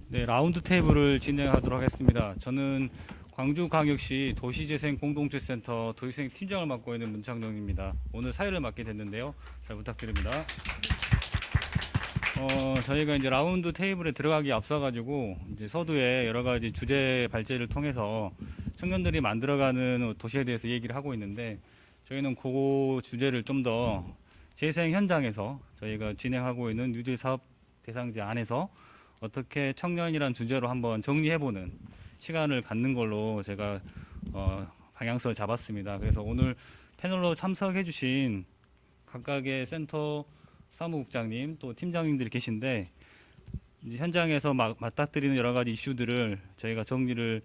네, 라운드 테이블을 진행하도록 하겠습니다. 저는 광주광역시 도시재생 공동체센터 도시재생 팀장을 맡고 있는 문창동입니다. 오늘 사회를 맡게 됐는데요. 잘 부탁드립니다. 저희가 이제 라운드 테이블에 들어가기 앞서가지고 이제 서두에 여러 가지 주제 발제를 통해서 청년들이 만들어가는 도시에 대해서 얘기를 하고 있는데 저희는 그 주제를 좀 더 재생 현장에서 저희가 진행하고 있는 뉴딜 사업 대상제 안에서 어떻게 청년이란 주제로 한번 정리해보는 시간을 갖는 걸로 제가 방향성을 잡았습니다. 그래서 오늘 패널로 참석해주신 각각의 센터 사무국장님 또 팀장님들이 계신데 이제 현장에서 맞닥뜨리는 여러 가지 이슈들을 저희가 정리를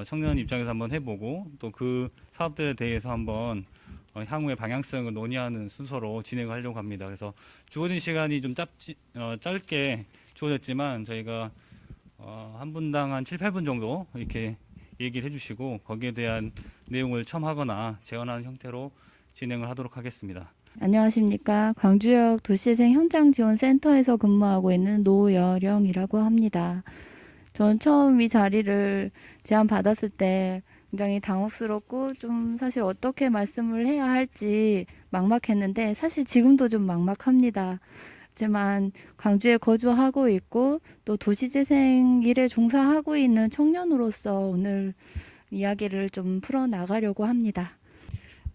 청년 입장에서 한번 해보고 또 그 사업들에 대해서 한번 향후의 방향성을 논의하는 순서로 진행하려고 합니다. 그래서 주어진 시간이 좀 짧게 주어졌지만 저희가 한 분당 한 7, 8분 정도 이렇게 얘기를 해주시고 거기에 대한 내용을 첨하거나 제언하는 형태로 진행을 하도록 하겠습니다. 안녕하십니까. 광주역 도시재생 현장지원센터에서 근무하고 있는 노여령이라고 합니다. 저는 처음 이 자리를 제안받았을 때 굉장히 당혹스럽고 좀 사실 어떻게 말씀을 해야 할지 막막했는데 사실 지금도 좀 막막합니다. 하지만 광주에 거주하고 있고 또 도시재생 일에 종사하고 있는 청년으로서 오늘 이야기를 좀 풀어나가려고 합니다.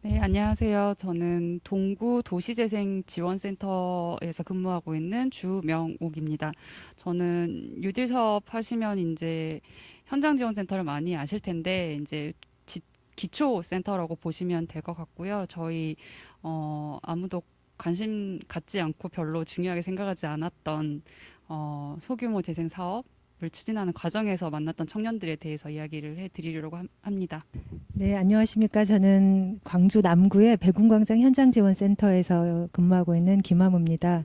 네, 안녕하세요. 저는 동구 도시재생지원센터에서 근무하고 있는 주명옥입니다. 저는 뉴딜 사업 하시면 이제 현장지원센터를 많이 아실 텐데 이제 기초 센터라고 보시면 될 것 같고요. 저희 아무도 관심 갖지 않고 별로 중요하게 생각하지 않았던 소규모 재생 사업을 추진하는 과정에서 만났던 청년들에 대해서 이야기를 해드리려고 합니다. 네, 안녕하십니까. 저는 광주 남구의 백운광장 현장지원센터에서 근무하고 있는 김하무입니다.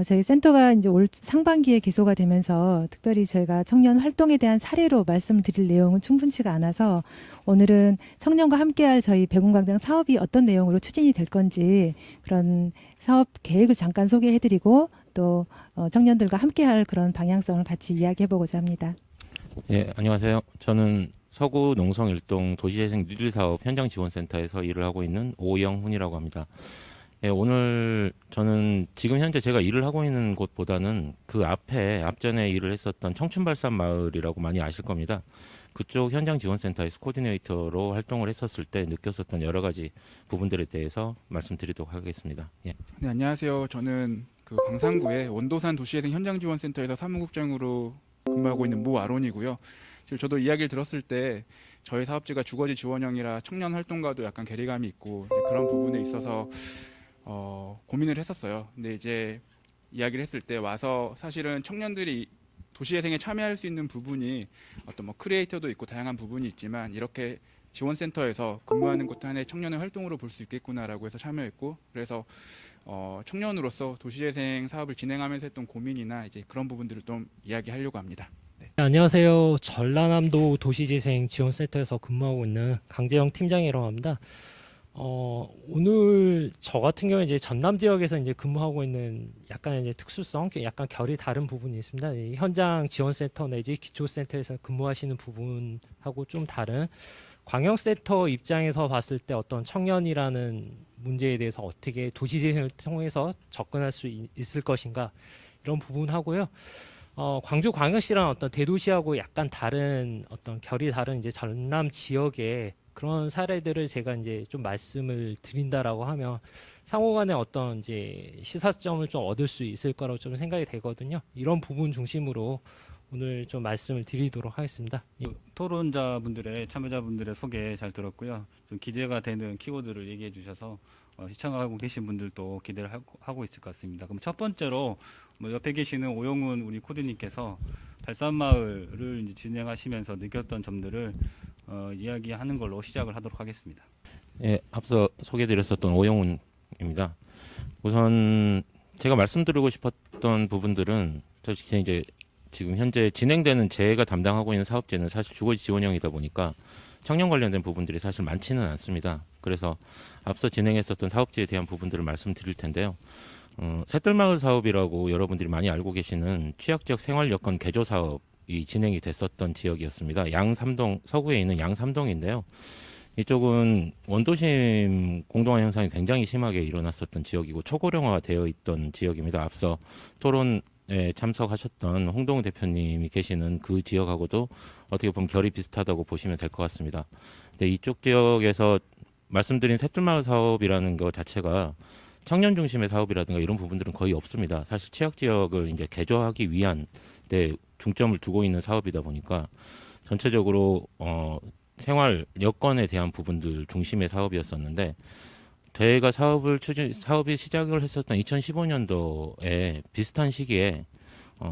저희 센터가 이제 올 상반기에 개소가 되면서 특별히 저희가 청년 활동에 대한 사례로 말씀드릴 내용은 충분치가 않아서 오늘은 청년과 함께할 저희 백운광장 사업이 어떤 내용으로 추진이 될 건지 그런 사업 계획을 잠깐 소개해드리고 또 청년들과 함께할 그런 방향성을 같이 이야기해보고자 합니다. 예, 안녕하세요. 저는 서구 농성 일동 도시재생 뉴딜 사업 현장지원센터에서 일을 하고 있는 오영훈이라고 합니다. 예, 오늘 저는 지금 현재 제가 일을 하고 있는 곳보다는 그 앞전에 일을 했었던 청춘발산 마을이라고 많이 아실 겁니다. 그쪽 현장지원센터에서 코디네이터로 활동을 했었을 때 느꼈었던 여러 가지 부분들에 대해서 말씀드리도록 하겠습니다. 예. 네, 안녕하세요. 저는 그 광산구의 원도산 도시재생 현장지원센터에서 사무국장으로 근무하고 있는 모아론이고요. 지금 저도 이야기를 들었을 때 저희 사업지가 주거지 지원형이라 청년 활동과도 약간 괴리감이 있고 그런 부분에 있어서 고민을 했었어요. 근데 이제 이야기를 했을 때 와서 사실은 청년들이 도시재생에 참여할 수 있는 부분이 어떤 뭐 크리에이터도 있고 다양한 부분이 있지만 이렇게 지원센터에서 근무하는 것도 하나의 청년의 활동으로 볼 수 있겠구나라고 해서 참여했고 그래서 청년으로서 도시재생 사업을 진행하면서 했던 고민이나 이제 그런 부분들을 좀 이야기하려고 합니다. 네. 안녕하세요. 전라남도 도시재생 지원센터에서 근무하고 있는 강재영 팀장이라고 합니다. 오늘 저 같은 경우에 이제 전남 지역에서 이제 근무하고 있는 약간 이제 특수성, 약간 결이 다른 부분이 있습니다. 이 현장 지원센터 내지 기초센터에서 근무하시는 부분하고 좀 다른 광역센터 입장에서 봤을 때 어떤 청년이라는 문제에 대해서 어떻게 도시재생을 통해서 접근할 수 있을 것인가 이런 부분하고요. 광주광역시라는 어떤 대도시하고 약간 다른 어떤 결이 다른 이제 전남 지역의 그런 사례들을 제가 이제 좀 말씀을 드린다라고 하면 상호간에 어떤 이제 시사점을 좀 얻을 수 있을 거라고 좀 생각이 되거든요. 이런 부분 중심으로 오늘 좀 말씀을 드리도록 하겠습니다. 토론자분들의 참여자분들의 소개 잘 들었고요. 좀 기대가 되는 키워드를 얘기해 주셔서 시청하고 계신 분들도 기대를 하고 있을 것 같습니다. 그럼 첫 번째로 옆에 계시는 오영훈 우리 코디님께서 발산마을을 이제 진행하시면서 느꼈던 점들을 이야기하는 걸로 시작을 하도록 하겠습니다. 예, 앞서 소개드렸었던 오영훈입니다. 우선 제가 말씀드리고 싶었던 부분들은 솔직히 이제 지금 현재 진행되는 제가 담당하고 있는 사업제는 사실 주거지 지원형이다 보니까 청년 관련된 부분들이 사실 많지는 않습니다. 그래서 앞서 진행했었던 사업지에 대한 부분들을 말씀드릴 텐데요. 새들마을 사업이라고 여러분들이 많이 알고 계시는 취약지역 생활여건 개조 사업 진행이 됐었던 지역이었습니다. 양삼동 서구에 있는 양삼동인데요. 이쪽은 원도심 공동화 현상이 굉장히 심하게 일어났었던 지역이고 초고령화되어 있던 지역입니다. 앞서 토론에 참석하셨던 홍동우 대표님이 계시는 그 지역하고도 어떻게 보면 결이 비슷하다고 보시면 될 것 같습니다. 근데 이쪽 지역에서 말씀드린 셋둘마을 사업이라는 것 자체가 청년 중심의 사업이라든가 이런 부분들은 거의 없습니다. 사실 취약 지역을 이제 개조하기 위한 데 중점을 두고 있는 사업이다 보니까 전체적으로 생활 여건에 대한 부분들 중심의 사업이었었는데 저희가 사업이 시작을 했었던 2015년도에 비슷한 시기에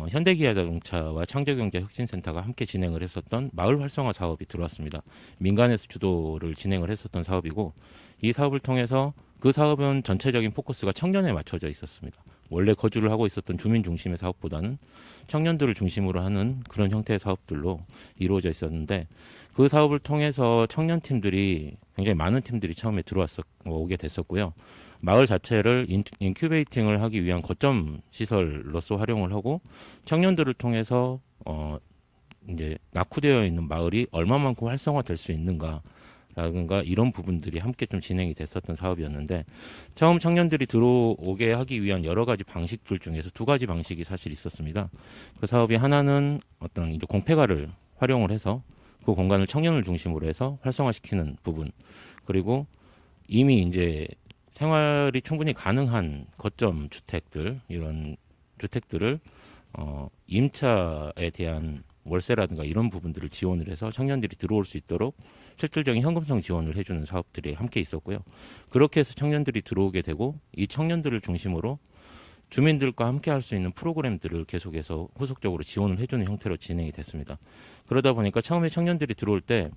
현대기아자동차와 창조경제혁신센터가 함께 진행을 했었던 마을 활성화 사업이 들어왔습니다. 민간에서 주도를 진행을 했었던 사업이고 이 사업을 통해서 그 사업은 전체적인 포커스가 청년에 맞춰져 있었습니다. 원래 거주를 하고 있었던 주민 중심의 사업보다는 청년들을 중심으로 하는 그런 형태의 사업들로 이루어져 있었는데 그 사업을 통해서 청년 팀들이 굉장히 많은 팀들이 처음에 오게 됐었고요. 마을 자체를 인큐베이팅을 하기 위한 거점 시설로서 활용을 하고 청년들을 통해서 이제 낙후되어 있는 마을이 얼마만큼 활성화될 수 있는가라든가 이런 부분들이 함께 좀 진행이 됐었던 사업이었는데 처음 청년들이 들어오게 하기 위한 여러 가지 방식들 중에서 두 가지 방식이 사실 있었습니다. 그 사업이 하나는 어떤 이제 공패가를 활용을 해서 그 공간을 청년을 중심으로 해서 활성화시키는 부분 그리고 이미 이제 생활이 충분히 가능한 거점 주택들 이런 주택들을 임차에 대한 월세라든가 이런 부분들을 지원을 해서 청년들이 들어올 수 있도록 실질적인 현금성 지원을 해주는 사업들이 함께 있었고요. 그렇게 해서 청년들이 들어오게 되고 이 청년들을 중심으로 주민들과 함께 할 수 있는 프로그램들을 계속해서 후속적으로 지원을 해주는 형태로 진행이 됐습니다. 그러다 보니까 처음에 청년들이 들어올 때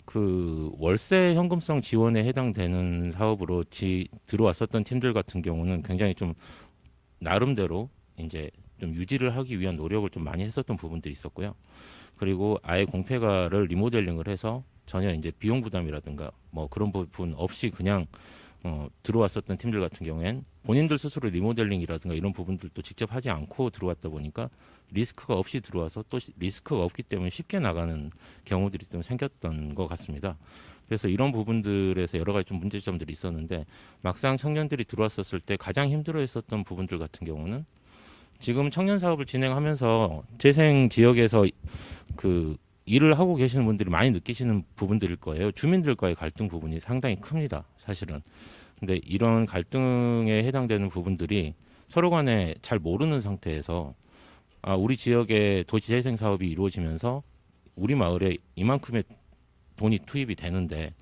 그 월세 현금성 지원에 해당되는 사업으로 들어왔었던 팀들 같은 경우는 굉장히 좀 나름대로 이제 좀 유지를 하기 위한 노력을 좀 많이 했었던 부분들이 있었고요. 그리고 아예 공패가를 리모델링을 해서 전혀 이제 비용 부담이라든가 뭐 그런 부분 없이 그냥 들어왔었던 팀들 같은 경우엔 본인들 스스로 리모델링이라든가 이런 부분들도 직접 하지 않고 들어왔다 보니까 리스크가 없이 들어와서 또 리스크가 없기 때문에 쉽게 나가는 경우들이 좀 생겼던 것 같습니다. 그래서 이런 부분들에서 여러 가지 좀 문제점들이 있었는데 막상 청년들이 들어왔었을 때 가장 힘들어했었던 부분들 같은 경우는 지금 청년 사업을 진행하면서 재생 지역에서 그 일을 하고 계시는 분들이 많이 느끼시는 부분들일 거예요. 주민들과의 갈등 부분이 상당히 큽니다. 사실은. 근데 이런 갈등에 해당되는 부분들이 서로 간에 잘 모르는 상태에서 우리 지역에 도시재생 사업이 이루어지면서 우리 마을에 이만큼의 돈이 투입이 되는데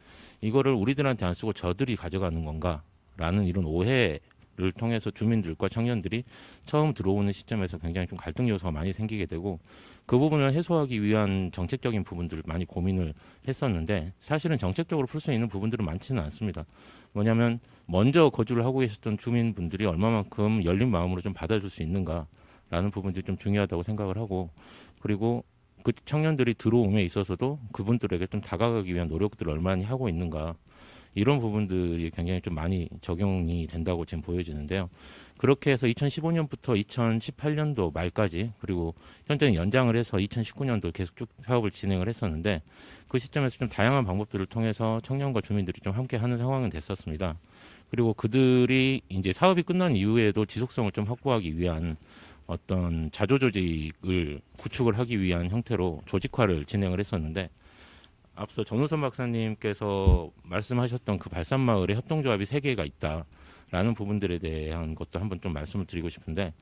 이거를 우리들한테 안 쓰고 저들이 가져가는 건가라는 이런 오해를 통해서 주민들과 청년들이 처음 들어오는 시점에서 굉장히 좀 갈등 요소가 많이 생기게 되고 그 부분을 해소하기 위한 정책적인 부분들을 많이 고민을 했었는데 사실은 정책적으로 풀 수 있는 부분들은 많지는 않습니다. 뭐냐면 먼저 거주를 하고 계셨던 주민분들이 얼마만큼 열린 마음으로 좀 받아줄 수 있는가라는 부분들이 좀 중요하다고 생각을 하고 그리고 그 청년들이 들어옴에 있어서도 그분들에게 좀 다가가기 위한 노력들을 얼마나 하고 있는가 이런 부분들이 굉장히 좀 많이 적용이 된다고 지금 보여지는데요. 그렇게 해서 2015년부터 2018년도 말까지 그리고 현재는 연장을 해서 2019년도 계속 쭉 사업을 진행을 했었는데 그 시점에서 좀 다양한 방법들을 통해서 청년과 주민들이 좀 함께 하는 상황은 됐었습니다. 그리고 그들이 이제 사업이 끝난 이후에도 지속성을 좀 확보하기 위한 어떤 자조조직을 구축을 하기 위한 형태로 조직화를 진행을 했었는데 앞서 전우선 박사님께서 말씀하셨던 그 발산마을에 협동조합이 3개가 있다라는 부분들에 대한 것도 한번 좀 말씀을 드리고 싶은데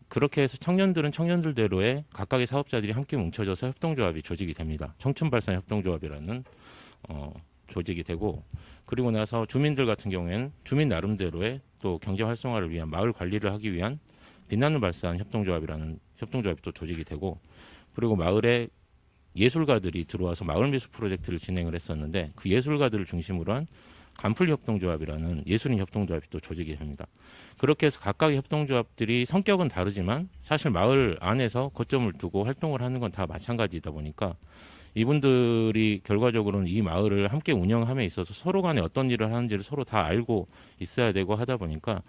그렇게 해서 청년들은 청년들대로의 각각의 사업자들이 함께 뭉쳐져서 협동조합이 조직이 됩니다. 청춘발산 협동조합이라는 조직이 되고 그리고 나서 주민들 같은 경우에는 주민 나름대로의 또 경제 활성화를 위한 마을 관리를 하기 위한 빛나는 발산 협동조합이라는 협동조합이 또 조직이 되고 그리고 마을에 예술가들이 들어와서 마을미술 프로젝트를 진행을 했었는데 그 예술가들을 중심으로 한 간풀협동조합이라는 예술인 협동조합이 또 조직이 됩니다. 그렇게 해서 각각의 협동조합들이 성격은 다르지만 사실 마을 안에서 거점을 두고 활동을 하는 건 다 마찬가지다 보니까 이분들이 결과적으로는 이 마을을 함께 운영함에 있어서 서로 간에 어떤 일을 하는지를 서로 다 알고 있어야 되고 하다 보니까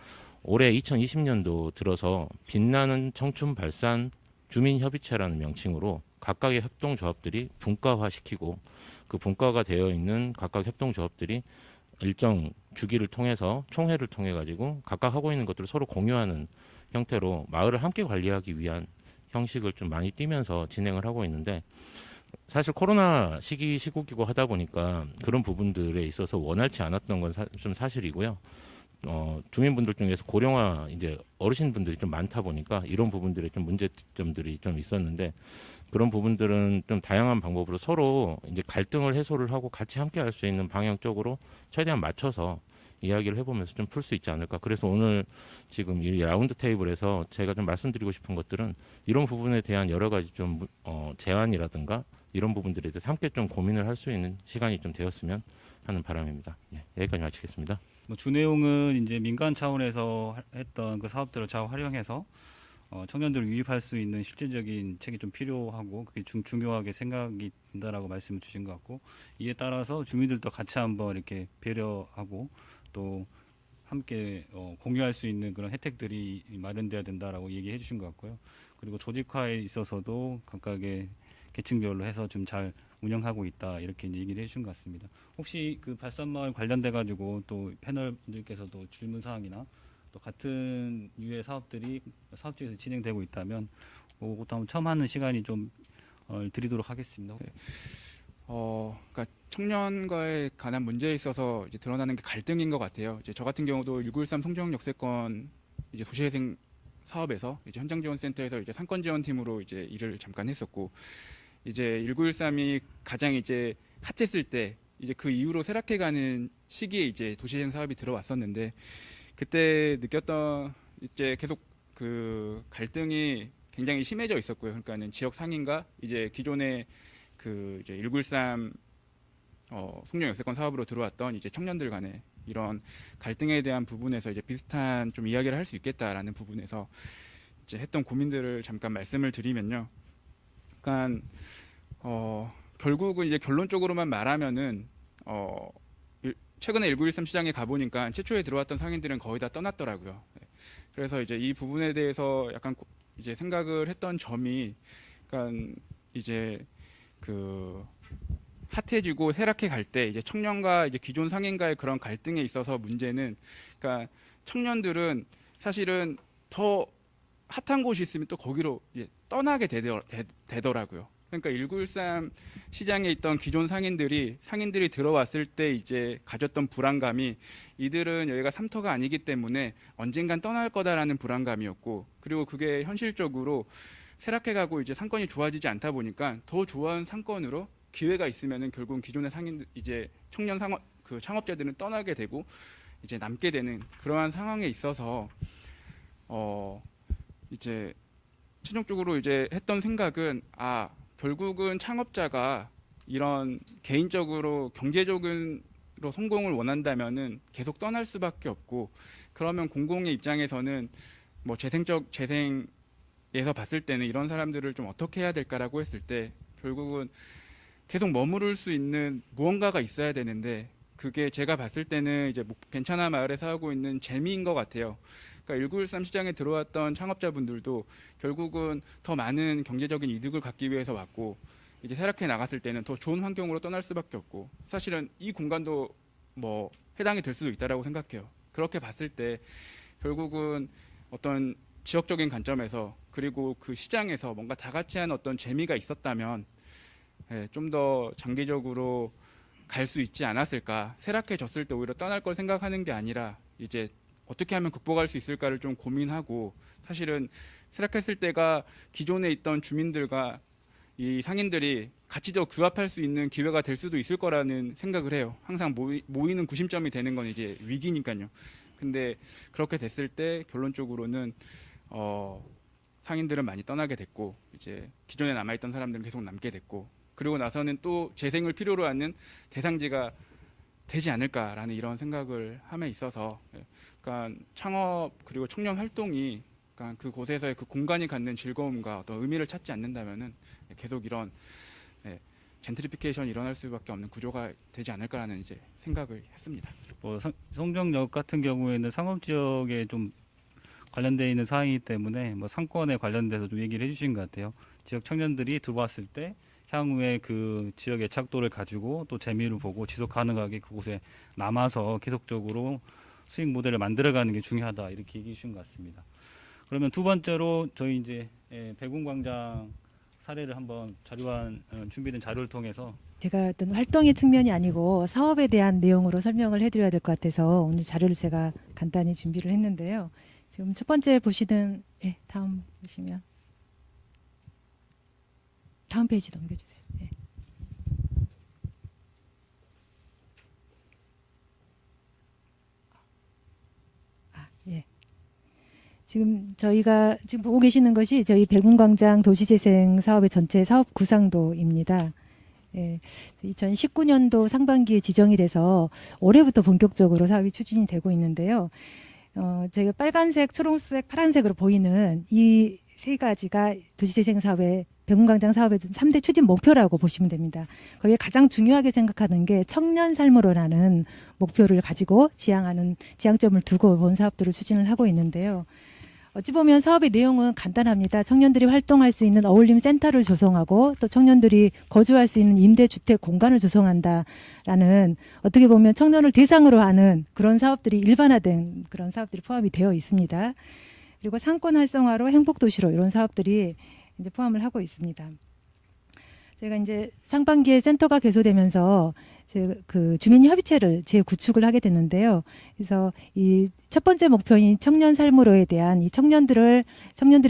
올해 2020년도 들어서 빛나는 청춘 발산 주민협의체라는 명칭으로 각각의 협동조합들이 분과화시키고 그 분과가 되어 있는 각각 협동조합들이 일정 주기를 통해서 총회를 통해 가지고 각각 하고 있는 것들을 서로 공유하는 형태로 마을을 함께 관리하기 위한 형식을 좀 많이 띠면서 진행을 하고 있는데, 사실 코로나 시국이고 하다 보니까 그런 부분들에 있어서 원활치 않았던 건 좀 사실이고요. 주민분들 중에서 고령화 이제 어르신분들이 좀 많다 보니까 이런 부분들에 좀 문제점들이 좀 있었는데, 그런 부분들은 좀 다양한 방법으로 서로 이제 갈등을 해소를 하고 같이 함께 할 수 있는 방향 쪽으로 최대한 맞춰서 이야기를 해보면서 좀 풀 수 있지 않을까. 그래서 오늘 지금 이 라운드 테이블에서 제가 좀 말씀드리고 싶은 것들은 이런 부분에 대한 여러 가지 좀 제안이라든가 이런 부분들에 대해서 함께 좀 고민을 할 수 있는 시간이 좀 되었으면 하는 바람입니다. 예, 여기까지 마치겠습니다. 뭐 주내용은 이제 민간 차원에서 했던 그 사업들을 잘 활용해서 청년들을 유입할 수 있는 실질적인 책이 좀 필요하고 그게 중요하게 생각이 든다라고 말씀을 주신 것 같고, 이에 따라서 주민들도 같이 한번 이렇게 배려하고 또 함께 공유할 수 있는 그런 혜택들이 마련돼야 된다라고 얘기해 주신 것 같고요. 그리고 조직화에 있어서도 각각의 계층별로 해서 좀 잘 운영하고 있다 이렇게 이제 얘기를 해주신 것 같습니다. 혹시 그 발산마을 관련돼 가지고 또 패널 분들께서도 질문 사항이나 또 같은 유의 사업들이 사업지에서 진행되고 있다면 그것도 한번 처음 하는 시간이 좀 드리도록 하겠습니다. 네. 그러니까 청년과에 관한 문제에 있어서 이제 드러나는 게 갈등인 것 같아요. 이제 저 같은 경우도 1913 송정 역세권 이제 도시재생 사업에서 이제 현장지원센터에서 이제 상권지원팀으로 이제 일을 잠깐 했었고, 이제 1913이 가장 이제 핫했을 때 이제 그 이후로 쇠락해가는 시기에 이제 도시재생 사업이 들어왔었는데, 그때 느꼈던 이제 계속 그 갈등이 굉장히 심해져 있었고요. 그러니까는 지역 상인과 이제 기존의 그 이제 1913 송정 역세권 사업으로 들어왔던 이제 청년들 간의 이런 갈등에 대한 부분에서 이제 비슷한 좀 이야기를 할 수 있겠다라는 부분에서 이제 했던 고민들을 잠깐 말씀을 드리면요. 그러니까 결국은 이제 결론적으로만 말하면은 최근에 1913 시장에 가보니까 최초에 들어왔던 상인들은 거의 다 떠났더라고요. 그래서 이제 이 부분에 대해서 약간 이제 생각을 했던 점이, 그러니까 이제 그 핫해지고 쇠락해 갈 때 이제 청년과 이제 기존 상인과의 그런 갈등에 있어서 문제는, 그러니까 청년들은 사실은 더 핫한 곳이 있으면 또 거기로 이제 떠나게 되더라고요. 그러니까 1913 시장에 있던 기존 상인들이 들어왔을 때 이제 가졌던 불안감이, 이들은 여기가 삼터가 아니기 때문에 언젠간 떠날 거다라는 불안감이었고, 그리고 그게 현실적으로 쇠락해가고 이제 상권이 좋아지지 않다 보니까 더 좋은 상권으로 기회가 있으면은 결국은 기존의 상인 이제 청년 그 창업자들은 떠나게 되고 이제 남게 되는 그러한 상황에 있어서 이제 최종적으로 이제 했던 생각은, 결국은 창업자가 이런 개인적으로 경제적으로 성공을 원한다면은 계속 떠날 수밖에 없고, 그러면 공공의 입장에서는 뭐 재생에서 봤을 때는 이런 사람들을 좀 어떻게 해야 될까라고 했을 때 결국은 계속 머무를 수 있는 무언가가 있어야 되는데, 그게 제가 봤을 때는 이제 괜찮아 마을에서 하고 있는 재미인 것 같아요. 그러니까 1913 시장에 들어왔던 창업자분들도 결국은 더 많은 경제적인 이득을 갖기 위해서 왔고, 이제 쇠락해 나갔을 때는 더 좋은 환경으로 떠날 수밖에 없고, 사실은 이 공간도 뭐 해당이 될 수도 있다라고 생각해요. 그렇게 봤을 때 결국은 어떤 지역적인 관점에서, 그리고 그 시장에서 뭔가 다 같이 한 어떤 재미가 있었다면 좀 더 장기적으로 갈 수 있지 않았을까. 쇠락해졌을 때 오히려 떠날 걸 생각하는 게 아니라 이제 어떻게 하면 극복할 수 있을까를 좀 고민하고, 사실은 쇠락했을 때가 기존에 있던 주민들과 이 상인들이 같이 더 규합할 수 있는 기회가 될 수도 있을 거라는 생각을 해요. 항상 모이는 구심점이 되는 건 이제 위기니까요. 근데 그렇게 됐을 때 결론적으로는 상인들은 많이 떠나게 됐고, 이제 기존에 남아있던 사람들은 계속 남게 됐고, 그리고 나서는 또 재생을 필요로 하는 대상지가 되지 않을까라는 이런 생각을 함에 있어서, 그러니까 창업 그리고 청년 활동이 그러니까 그곳에서의 그 공간이 갖는 즐거움과 어떤 의미를 찾지 않는다면은 계속 이런 젠트리피케이션이 일어날 수밖에 없는 구조가 되지 않을까라는 이제 생각을 했습니다. 송정역 같은 경우에는 상업 지역에 좀 관련돼 있는 사항이기 때문에 뭐 상권에 관련돼서 좀 얘기를 해주신 것 같아요. 지역 청년들이 들어왔을 때 향후에 그 지역 애착도를 가지고 또 재미를 보고 지속 가능하게 그곳에 남아서 계속적으로 수익 모델을 만들어가는 게 중요하다 이렇게 얘기해 주신 것 같습니다. 그러면 두 번째로 저희 이제 백운광장 사례를 한번 준비된 자료를 통해서 제가 어떤 활동의 측면이 아니고 사업에 대한 내용으로 설명을 해드려야 될 것 같아서 오늘 자료를 제가 간단히 준비를 했는데요. 지금 첫 번째 보시는 다음 보시면 다음 페이지 넘겨주세요. 예. 지금 저희가 지금 보고 계시는 것이 저희 백운광장 도시재생 사업의 전체 사업 구상도입니다. 2019년도 상반기에 지정이 돼서 올해부터 본격적으로 사업이 추진이 되고 있는데요. 제가 빨간색, 초록색, 파란색으로 보이는 이 세 가지가 도시재생 사업의 백운광장 사업의 3대 추진 목표라고 보시면 됩니다. 거기에 가장 중요하게 생각하는 게 청년 삶으로라는 목표를 가지고 지향점을 두고 본 사업들을 추진을 하고 있는데요. 어찌 보면 사업의 내용은 간단합니다. 청년들이 활동할 수 있는 어울림 센터를 조성하고 또 청년들이 거주할 수 있는 임대주택 공간을 조성한다라는 어떻게 보면 청년을 대상으로 하는 그런 사업들이 일반화된 그런 사업들이 포함이 되어 있습니다. 그리고 상권 활성화로 행복도시로 이런 사업들이 이제 포함을 하고 있습니다. 저희가 이제 상반기에 센터가 개소되면서 그 주민협의체를 재구축을 하게 됐는데요. 그래서 이 첫 번째 목표인 청년 삶으로에 대한 이 청년들의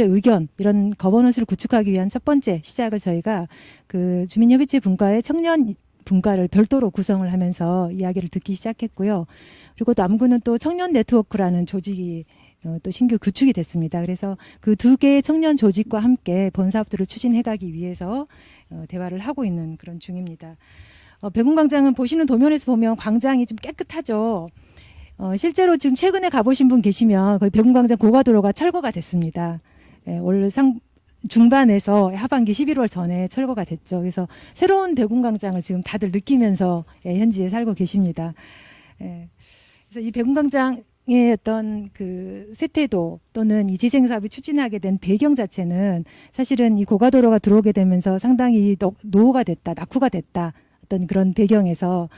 의견 이런 거버넌스를 구축하기 위한 첫 번째 시작을 저희가 그 주민협의체 분과의 청년 분과를 별도로 구성을 하면서 이야기를 듣기 시작했고요. 그리고 남구는 또 청년 네트워크라는 조직이 또 신규 구축이 됐습니다. 그래서 그 두 개의 청년 조직과 함께 본 사업들을 추진해가기 위해서 대화를 하고 있는 그런 중입니다. 백운광장은 보시는 도면에서 보면 광장이 좀 깨끗하죠. 실제로 지금 최근에 가보신 분 계시면 거의 백운광장 고가도로가 철거가 됐습니다. 원래 중반에서 하반기 11월 전에 철거가 됐죠. 그래서 새로운 백운광장을 지금 다들 느끼면서 현지에 살고 계십니다. 그래서 이 백운광장 어떤 그 세태도 또는 이 재생 사업이 추진하게 된 배경 자체는 사실은 이 고가도로가 들어오게 되면서 상당히 노후가 됐다, 낙후가 됐다 어떤 그런 배경에서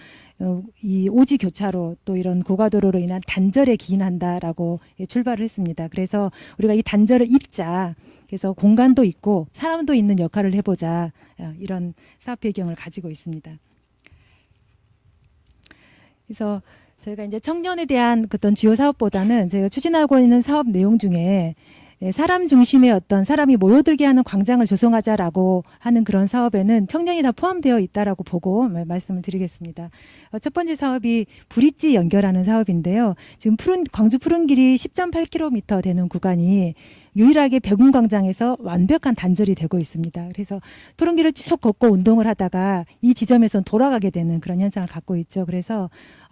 이 오지 교차로 또 이런 고가도로로 인한 단절에 기인한다라고 출발을 했습니다. 그래서 우리가 이 단절을 잇자. 그래서 공간도 있고 사람도 있는 역할을 해보자 이런 사업 배경을 가지고 있습니다. 그래서 저희가 이제 청년에 대한 어떤 주요 사업보다는 저희가 추진하고 있는 사업 내용 중에 사람 중심의 어떤 사람이 모여들게 하는 광장을 조성하자라고 하는 그런 사업에는 청년이 다 포함되어 있다라고 보고 말씀을 드리겠습니다. 첫 번째 사업이 브릿지 연결하는 사업인데요. 지금 광주 푸른길이 10.8km 되는 구간이 유일하게 백운광장에서 완벽한 단절이 되고 있습니다. 그래서 푸른길을 쭉 걷고 운동을 하다가 이 지점에선 돌아가게 되는 그런 현상을 갖고 있죠. 그래서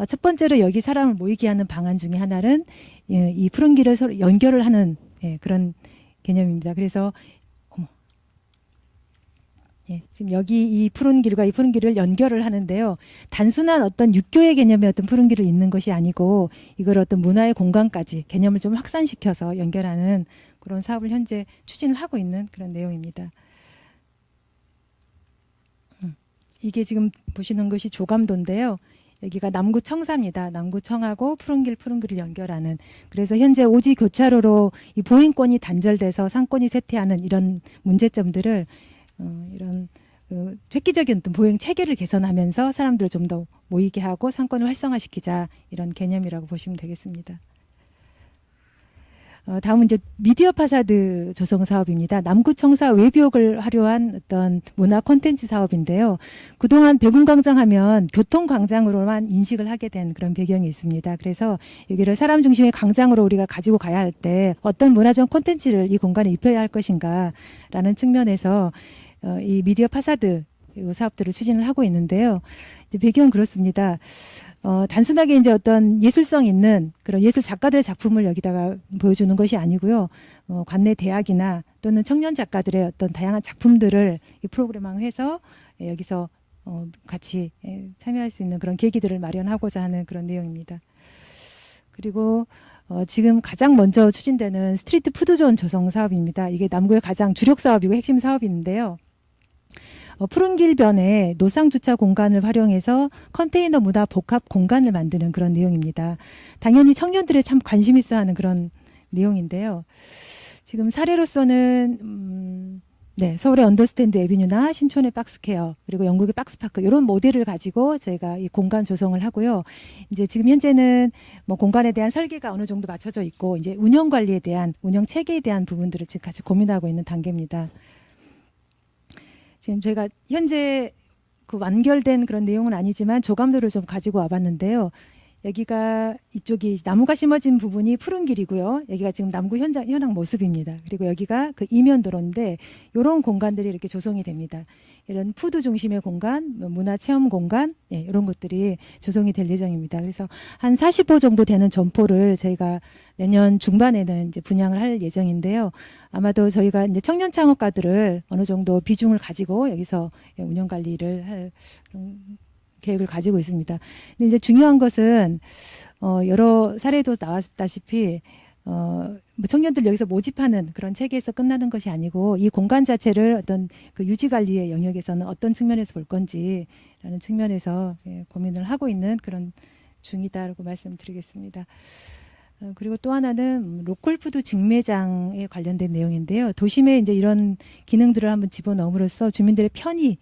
첫 번째로 여기 사람을 모이게 하는 방안 중에 하나는 이 푸른길을 서로 연결을 하는 그런 개념입니다. 그래서 지금 여기 이 푸른 길과 이 푸른 길을 연결을 하는데요. 단순한 어떤 육교의 개념의 어떤 푸른 길을 잇는 것이 아니고 이걸 어떤 문화의 공간까지 개념을 좀 확산시켜서 연결하는 그런 사업을 현재 추진을 하고 있는 그런 내용입니다. 이게 지금 보시는 것이 조감도인데요. 여기가 남구청사입니다. 남구청하고 푸른길을 연결하는. 그래서 현재 오지 교차로로 이 보행권이 단절돼서 상권이 쇠퇴하는 이런 문제점들을 이런 획기적인 어떤 보행 체계를 개선하면서 사람들을 좀 더 모이게 하고 상권을 활성화시키자 이런 개념이라고 보시면 되겠습니다. 다음은 이제 미디어 파사드 조성 사업입니다. 남구청사 외벽을 활용한 어떤 문화 콘텐츠 사업인데요. 그동안 백운광장 하면 교통광장으로만 인식을 하게 된 그런 배경이 있습니다. 그래서 여기를 사람 중심의 광장으로 우리가 가지고 가야 할 때 어떤 문화적 콘텐츠를 이 공간에 입혀야 할 것인가라는 측면에서 이 미디어 파사드 이 사업들을 추진을 하고 있는데요. 이제 배경은 그렇습니다. 단순하게 이제 어떤 예술성 있는 그런 예술 작가들의 작품을 여기다가 보여주는 것이 아니고요. 관내 대학이나 또는 청년 작가들의 어떤 다양한 작품들을 이 프로그램화해서 여기서 같이 참여할 수 있는 그런 계기들을 마련하고자 하는 그런 내용입니다. 그리고 지금 가장 먼저 추진되는 스트리트 푸드존 조성 사업입니다. 이게 남구의 가장 주력 사업이고 핵심 사업인데요. 푸른 길변에 노상주차 공간을 활용해서 컨테이너 문화 복합 공간을 만드는 그런 내용입니다. 당연히 청년들의 참 관심 있어 하는 그런 내용인데요. 지금 사례로서는 네, 서울의 언더스탠드 에비뉴나 신촌의 박스케어 그리고 영국의 박스파크 이런 모델을 가지고 저희가 이 공간 조성을 하고요. 이제 지금 현재는 뭐 공간에 대한 설계가 어느 정도 맞춰져 있고 이제 운영 관리에 대한 운영 체계에 대한 부분들을 지금 같이 고민하고 있는 단계입니다. 지금 저희가 현재 그 완결된 그런 내용은 아니지만 조감도를 좀 가지고 와봤는데요. 여기가 이쪽이 나무가 심어진 부분이 푸른 길이고요. 여기가 지금 남구 현황 모습입니다. 그리고 여기가 그 이면도로인데 이런 공간들이 이렇게 조성이 됩니다. 이런 푸드 중심의 공간, 문화 체험 공간 이런 것들이 조성이 될 예정입니다. 그래서 한 40호 정도 되는 점포를 저희가 내년 중반에는 이제 분양을 할 예정인데요. 아마도 저희가 이제 청년 창업가들을 어느 정도 비중을 가지고 여기서 운영 관리를 할 계획을 가지고 있습니다. 근데 이제 중요한 것은 여러 사례도 나왔다시피 뭐 청년들 여기서 모집하는 그런 체계에서 끝나는 것이 아니고 이 공간 자체를 어떤 그 유지 관리의 영역에서는 어떤 측면에서 볼 건지라는 측면에서 고민을 하고 있는 그런 중이다라고 말씀드리겠습니다. 그리고 또 하나는 로컬푸드 직매장에 관련된 내용인데요. 도심에 이제 이런 기능들을 한번 집어넣음으로써 주민들의 편의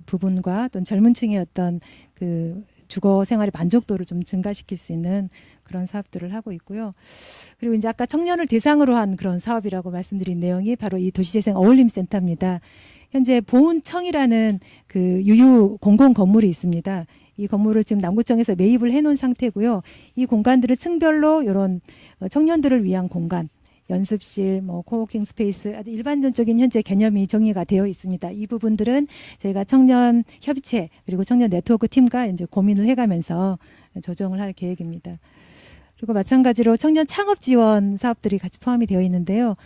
부분과 어떤 젊은 층의 어떤 그 주거 생활의 만족도를 좀 증가시킬 수 있는 그런 사업들을 하고 있고요. 그리고 이제 아까 청년을 대상으로 한 그런 사업이라고 말씀드린 내용이 바로 이 도시재생 어울림센터입니다. 현재 보훈청이라는 그 유휴 공공 건물이 있습니다. 이 건물을 지금 남구청에서 매입을 해놓은 상태고요. 이 공간들을 층별로 이런 청년들을 위한 공간, 연습실, 뭐 코워킹 스페이스 아주 일반적인 현재 개념이 정리가 되어 있습니다. 이 부분들은 저희가 청년 협의체 그리고 청년 네트워크 팀과 이제 고민을 해가면서 조정을 할 계획입니다. 그리고 마찬가지로 청년 창업 지원 사업들이 같이 포함이 되어 있는데요.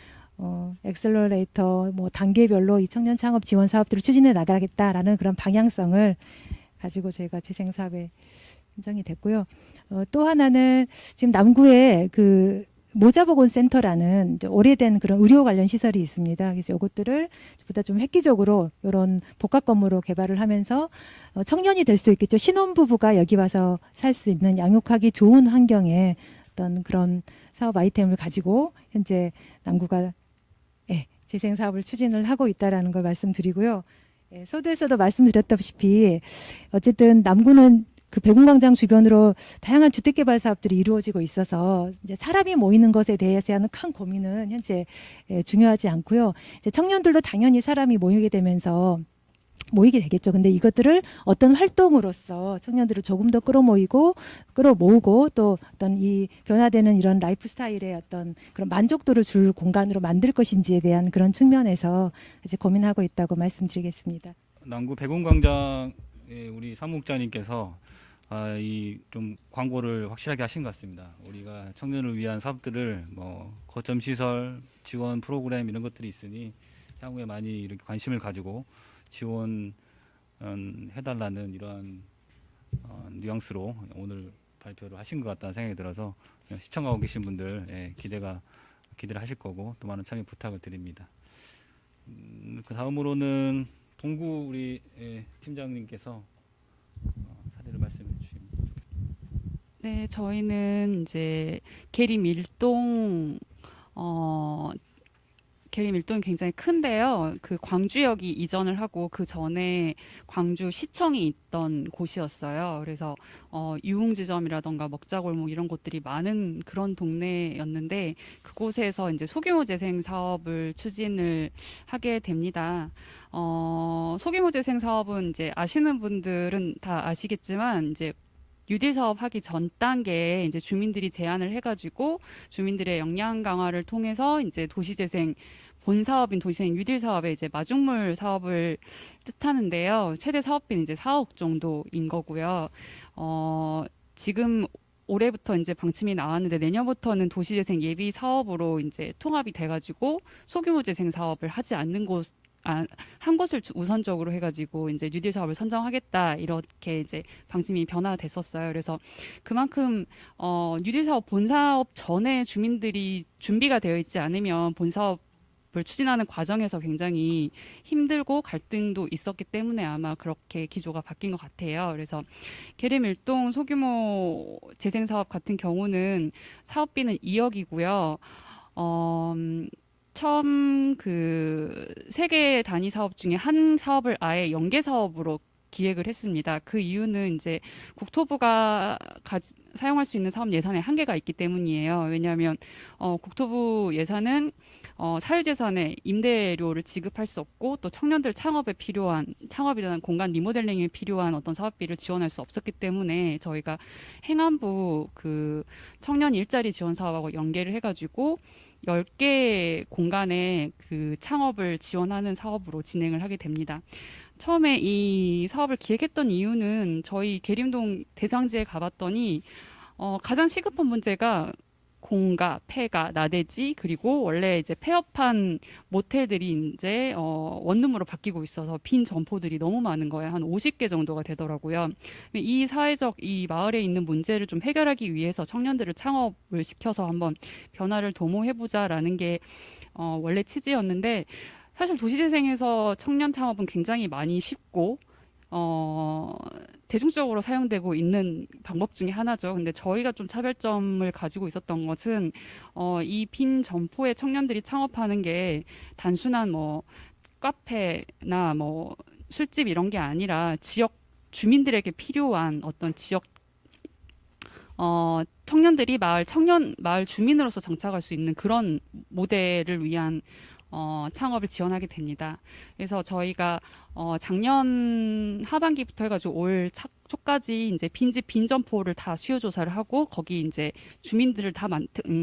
엑셀러레이터 뭐 단계별로 이 청년 창업 지원 사업들을 추진해 나가겠다라는 그런 방향성을 가지고 저희가 재생 사업에 선정이 됐고요. 또 하나는 지금 남구에 그 모자보건센터라는 오래된 그런 의료 관련 시설이 있습니다. 그래서 이것들을 보다 좀 획기적으로 이런 복합 건물로 개발을 하면서 청년이 될 수 있겠죠. 신혼부부가 여기 와서 살 수 있는 양육하기 좋은 환경의 어떤 그런 사업 아이템을 가지고 현재 남구가 재생 사업을 추진을 하고 있다라는 걸 말씀드리고요. 서두에서도 말씀드렸다시피 어쨌든 남구는 그 백운광장 주변으로 다양한 주택개발 사업들이 이루어지고 있어서 이제 사람이 모이는 것에 대해서 하는 큰 고민은 현재 중요하지 않고요. 이제 청년들도 당연히 사람이 모이게 되면서 모이게 되겠죠. 근데 이것들을 어떤 활동으로서 청년들을 조금 더 끌어모으고 또 어떤 이 변화되는 이런 라이프 스타일의 어떤 그런 만족도를 줄 공간으로 만들 것인지에 대한 그런 측면에서 이제 고민하고 있다고 말씀드리겠습니다. 남구 백운광장에 우리 사무국장님께서 이 좀 광고를 확실하게 하신 것 같습니다. 우리가 청년을 위한 사업들을 뭐 거점 시설 지원 프로그램 이런 것들이 있으니 향후에 많이 이렇게 관심을 가지고 지원해달라는 이러한 뉘앙스로 오늘 발표를 하신 것 같다는 생각이 들어서 시청하고 계신 분들 기대를 하실 거고 또 많은 참여 부탁을 드립니다. 그 다음으로는 동구 우리 팀장님께서 사례를 말씀해 주시면 좋겠습니다. 네, 저희는 이제 계림일동이 굉장히 큰데요. 그 광주역이 이전을 하고 그 전에 광주시청이 있던 곳이었어요. 그래서 유흥지점이라던가 먹자골목 이런 곳들이 많은 그런 동네였는데 그곳에서 이제 소규모 재생 사업을 추진을 하게 됩니다. 소규모 재생 사업은 이제 아시는 분들은 다 아시겠지만 이제 뉴딜 사업 하기 전 단계에 이제 주민들이 제안을 해가지고 주민들의 역량 강화를 통해서 이제 도시재생 본 사업인 도시재생 뉴딜 사업에 이제 마중물 사업을 뜻하는데요. 최대 사업비는 이제 4억 정도인 거고요. 지금 올해부터 이제 방침이 나왔는데 내년부터는 도시재생 예비 사업으로 이제 통합이 돼가지고 소규모 재생 사업을 하지 않는 한 곳을 우선적으로 해가지고 이제 뉴딜 사업을 선정하겠다 이렇게 이제 방침이 변화됐었어요. 그래서 그만큼 뉴딜 사업 본 사업 전에 주민들이 준비가 되어 있지 않으면 본 사업을 추진하는 과정에서 굉장히 힘들고 갈등도 있었기 때문에 아마 그렇게 기조가 바뀐 것 같아요. 그래서 계림 일동 소규모 재생 사업 같은 경우는 사업비는 2억이고요. 처음 그 세 개 단위 사업 중에 한 사업을 아예 연계 사업으로 기획을 했습니다. 그 이유는 이제 국토부가 사용할 수 있는 사업 예산에 한계가 있기 때문이에요. 왜냐하면 국토부 예산은 사유재산에 임대료를 지급할 수 없고 또 청년들 창업이라는 공간 리모델링에 필요한 어떤 사업비를 지원할 수 없었기 때문에 저희가 행안부 그 청년 일자리 지원 사업하고 연계를 해가지고 10개 공간에 그 창업을 지원하는 사업으로 진행을 하게 됩니다. 처음에 이 사업을 기획했던 이유는 저희 계림동 대상지에 가봤더니 가장 시급한 문제가 공가, 폐가, 나대지 그리고 원래 이제 폐업한 모텔들이 이제 원룸으로 바뀌고 있어서 빈 점포들이 너무 많은 거예요. 한 50개 정도가 되더라고요. 이 이 마을에 있는 문제를 좀 해결하기 위해서 청년들을 창업을 시켜서 한번 변화를 도모해보자라는 게 원래 취지였는데 사실 도시재생에서 청년 창업은 굉장히 많이 쉽고 대중적으로 사용되고 있는 방법 중에 하나죠. 근데 저희가 좀 차별점을 가지고 있었던 것은 이 빈 점포에 청년들이 창업하는 게 단순한 뭐 카페나 뭐 술집 이런 게 아니라 지역 주민들에게 필요한 어떤 지역 청년들이 마을 주민으로서 정착할 수 있는 그런 모델을 위한 창업을 지원하게 됩니다. 그래서 저희가 작년 하반기부터 해가지고 올 초까지 이제 빈집 빈점포를 다 수요 조사를 하고 거기 이제 주민들을 다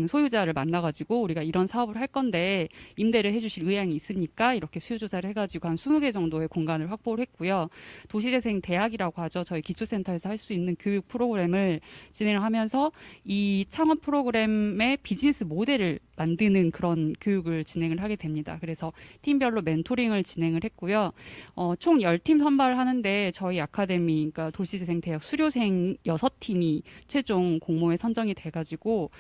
소유자를 만나가지고 우리가 이런 사업을 할 건데 임대를 해주실 의향이 있습니까? 이렇게 수요 조사를 해가지고 한 20개 정도의 공간을 확보를 했고요. 도시재생 대학이라고 하죠. 저희 기초센터에서 할 수 있는 교육 프로그램을 진행을 하면서 이 창업 프로그램의 비즈니스 모델을 만드는 그런 교육을 진행을 하게 됩니다. 그래서 팀별로 멘토링을 진행을 했고요. 총 10팀 선발을 하는데 저희 아카데미, 그러니까 도시재생대학 수료생 6팀이 최종 공모에 선정이 돼가지고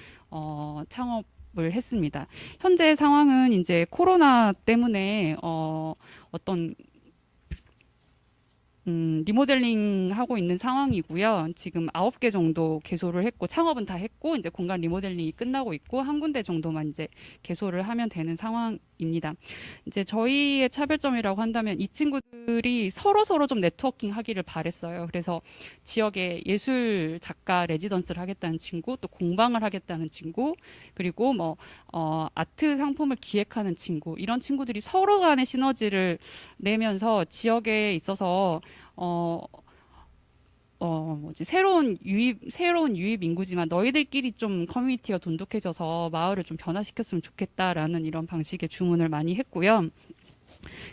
창업을 했습니다. 현재 상황은 이제 코로나 때문에 어떤 리모델링 하고 있는 상황이고요. 지금 9개 정도 개소를 했고 창업은 다 했고 이제 공간 리모델링이 끝나고 있고 한 군데 정도만 이제 개소를 하면 되는 상황입니다. 이제 저희의 차별점이라고 한다면 이 친구들이 서로 좀 네트워킹 하기를 바랬어요. 그래서 지역에 예술 작가 레지던스를 하겠다는 친구, 또 공방을 하겠다는 친구, 그리고 뭐 아트 상품을 기획하는 친구, 이런 친구들이 서로 간의 시너지를 내면서 지역에 있어서 새로운 유입 인구지만 너희들끼리 좀 커뮤니티가 돈독해져서 마을을 좀 변화시켰으면 좋겠다라는 이런 방식의 주문을 많이 했고요.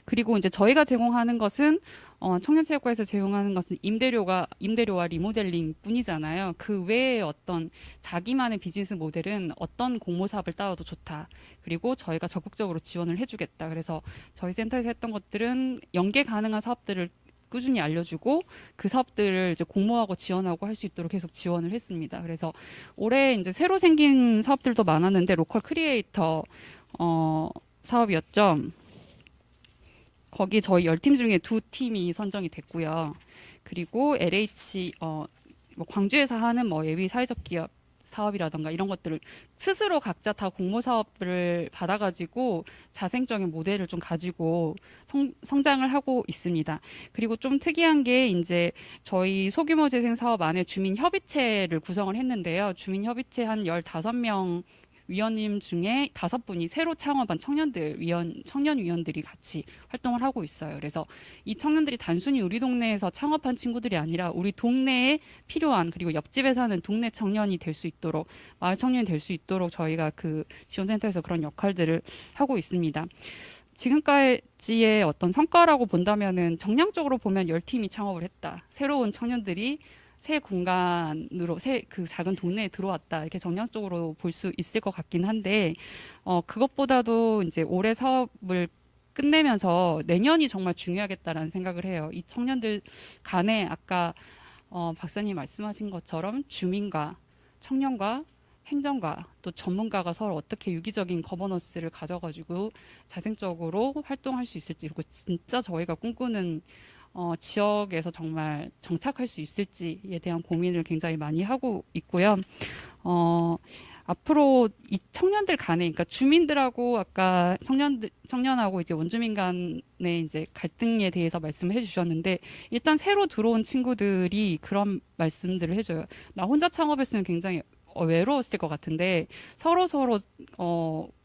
그리고 이제 저희가 제공하는 것은 청년체육관에서 제공하는 것은 임대료와 리모델링 뿐이잖아요. 그 외에 어떤 자기만의 비즈니스 모델은 어떤 공모 사업을 따와도 좋다. 그리고 저희가 적극적으로 지원을 해주겠다. 그래서 저희 센터에서 했던 것들은 연계 가능한 사업들을 꾸준히 알려주고 그 사업들을 이제 공모하고 지원하고 할 수 있도록 계속 지원을 했습니다. 그래서 올해 이제 새로 생긴 사업들도 많았는데 로컬 크리에이터 사업이었죠. 거기 저희 10팀 중에 2팀이 선정이 됐고요. 그리고 LH 뭐 광주에서 하는 뭐 예비 사회적 기업 사업이라던가 이런 것들을 스스로 각자 다 공모 사업을 받아가지고 자생적인 모델을 좀 가지고 성장을 하고 있습니다. 그리고 좀 특이한 게 이제 저희 소규모 재생 사업 안에 주민협의체를 구성을 했는데요. 주민협의체 한 15명 위원님 중에 5분이 새로 창업한 청년위원들이 같이 활동을 하고 있어요. 그래서 이 청년들이 단순히 우리 동네에서 창업한 친구들이 아니라 우리 동네에 필요한, 그리고 옆집에 사는 동네 청년이 될 수 있도록, 마을 청년이 될 수 있도록 저희가 그 지원센터에서 그런 역할들을 하고 있습니다. 지금까지의 어떤 성과라고 본다면은 정량적으로 보면 10팀이 창업을 했다. 새로운 청년들이 새 공간으로 그 작은 동네에 들어왔다, 이렇게 정량적으로 볼 수 있을 것 같긴 한데 그것보다도 이제 올해 사업을 끝내면서 내년이 정말 중요하겠다라는 생각을 해요. 이 청년들 간에 아까 박사님 말씀하신 것처럼 주민과 청년과 행정가 또 전문가가 서로 어떻게 유기적인 거버넌스를 가져가지고 자생적으로 활동할 수 있을지, 그리고 진짜 저희가 꿈꾸는 지역에서 정말 정착할 수 있을지에 대한 고민을 굉장히 많이 하고 있고요. 앞으로 이 청년들 간에, 그러니까 주민들하고 아까 청년하고 이제 원주민 간의 이제 갈등에 대해서 말씀해 주셨는데, 일단 새로 들어온 친구들이 그런 말씀들을 해줘요. 나 혼자 창업했으면 굉장히 외로웠을 것 같은데 서로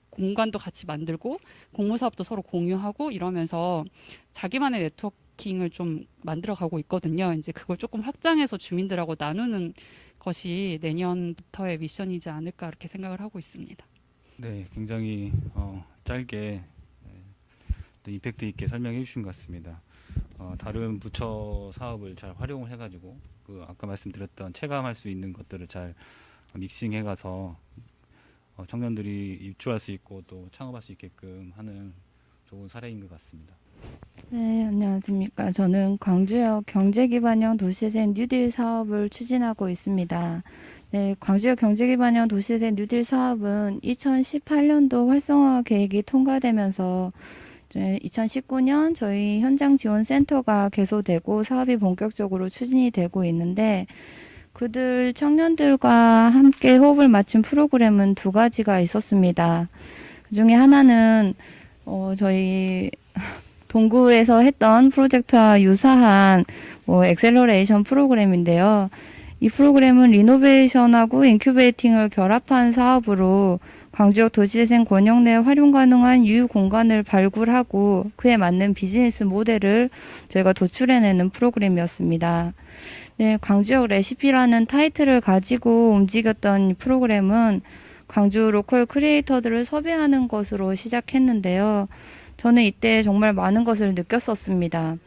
공간도 같이 만들고 공모 사업도 서로 공유하고 이러면서 자기만의 네트워킹을 좀 만들어가고 있거든요. 이제 그걸 조금 확장해서 주민들하고 나누는 것이 내년부터의 미션이지 않을까 이렇게 생각을 하고 있습니다. 네, 굉장히 짧게 또 임팩트 있게 설명해 주신 것 같습니다. 다른 부처 사업을 잘 활용을 해가지고 그 아까 말씀드렸던 체감할 수 있는 것들을 잘 믹싱해 가서 청년들이 입주할 수 있고 또 창업할 수 있게끔 하는 좋은 사례인 것 같습니다. 네, 안녕하십니까. 저는 광주역 경제기반형 도시재생 뉴딜 사업을 추진하고 있습니다. 네, 광주역 경제기반형 도시재생 뉴딜 사업은 2018년도 활성화 계획이 통과되면서 2019년 저희 현장 지원 센터가 개소되고 사업이 본격적으로 추진이 되고 있는데, 그들 청년들과 함께 호흡을 맞춘 프로그램은 두 가지가 있었습니다. 그 중에 하나는 저희 동구에서 했던 프로젝트와 유사한 엑셀러레이션 프로그램인데요. 이 프로그램은 리노베이션하고 인큐베이팅을 결합한 사업으로 광주역 도시재생 권역 내 활용 가능한 유휴 공간을 발굴하고 그에 맞는 비즈니스 모델을 저희가 도출해내는 프로그램이었습니다. 네, 광주역 레시피라는 타이틀을 가지고 움직였던 이 프로그램은 광주 로컬 크리에이터들을 섭외하는 것으로 시작했는데요. 저는 이때 정말 많은 것을 느꼈었습니다.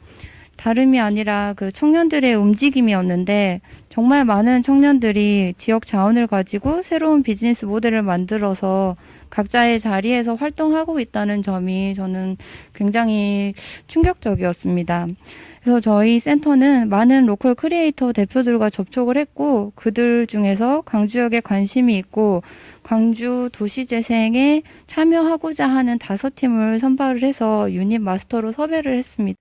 다름이 아니라 그 청년들의 움직임이었는데, 정말 많은 청년들이 지역 자원을 가지고 새로운 비즈니스 모델을 만들어서 각자의 자리에서 활동하고 있다는 점이 저는 굉장히 충격적이었습니다. 그래서 저희 센터는 많은 로컬 크리에이터 대표들과 접촉을 했고, 그들 중에서 광주역에 관심이 있고 광주 도시재생에 참여하고자 하는 5팀을 선발을 해서 유닛 마스터로 섭외를 했습니다.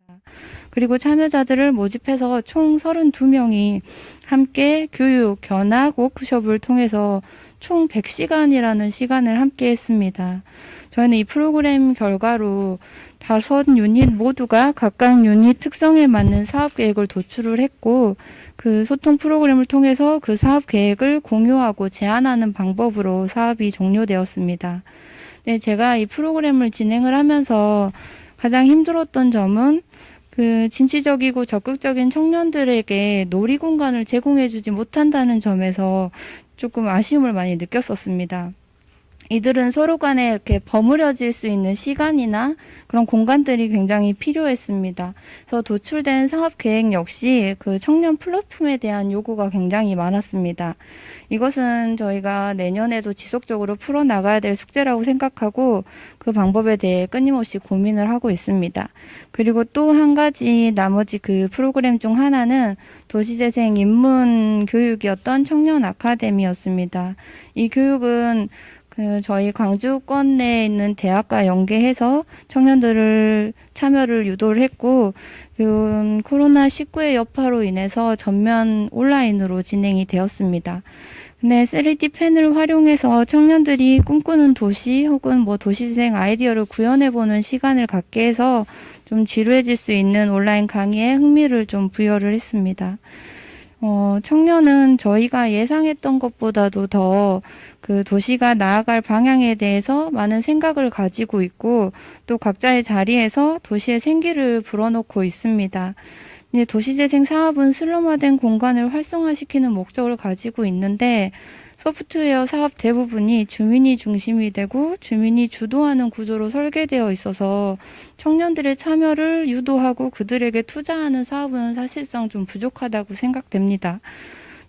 그리고 참여자들을 모집해서 총 32명이 함께 교육, 견학, 워크숍을 통해서 총 100시간이라는 시간을 함께 했습니다. 저희는 이 프로그램 결과로 5 유닛 모두가 각각 유닛 특성에 맞는 사업 계획을 도출을 했고, 그 소통 프로그램을 통해서 그 사업 계획을 공유하고 제안하는 방법으로 사업이 종료되었습니다. 네, 제가 이 프로그램을 진행을 하면서 가장 힘들었던 점은 그 진취적이고 적극적인 청년들에게 놀이 공간을 제공해주지 못한다는 점에서 조금 아쉬움을 많이 느꼈었습니다. 이들은 서로 간에 이렇게 버무려질 수 있는 시간이나 그런 공간들이 굉장히 필요했습니다. 그래서 도출된 사업 계획 역시 그 청년 플랫폼에 대한 요구가 굉장히 많았습니다. 이것은 저희가 내년에도 지속적으로 풀어나가야 될 숙제라고 생각하고 그 방법에 대해 끊임없이 고민을 하고 있습니다. 그리고 또 한 가지 나머지 그 프로그램 중 하나는 도시재생 입문 교육이었던 청년 아카데미였습니다. 이 교육은 저희 광주권 내에 있는 대학과 연계해서 청년들을 참여를 유도를 했고, 코로나19의 여파로 인해서 전면 온라인으로 진행이 되었습니다. 근데 3D 펜을 활용해서 청년들이 꿈꾸는 도시 혹은 도시재생 아이디어를 구현해보는 시간을 갖게 해서 좀 지루해질 수 있는 온라인 강의에 흥미를 좀 부여를 했습니다. 청년은 저희가 예상했던 것보다도 더 그 도시가 나아갈 방향에 대해서 많은 생각을 가지고 있고 또 각자의 자리에서 도시의 생기를 불어넣고 있습니다. 이제 도시재생 사업은 슬럼화된 공간을 활성화시키는 목적을 가지고 있는데 소프트웨어 사업 대부분이 주민이 중심이 되고 주민이 주도하는 구조로 설계되어 있어서 청년들의 참여를 유도하고 그들에게 투자하는 사업은 사실상 좀 부족하다고 생각됩니다.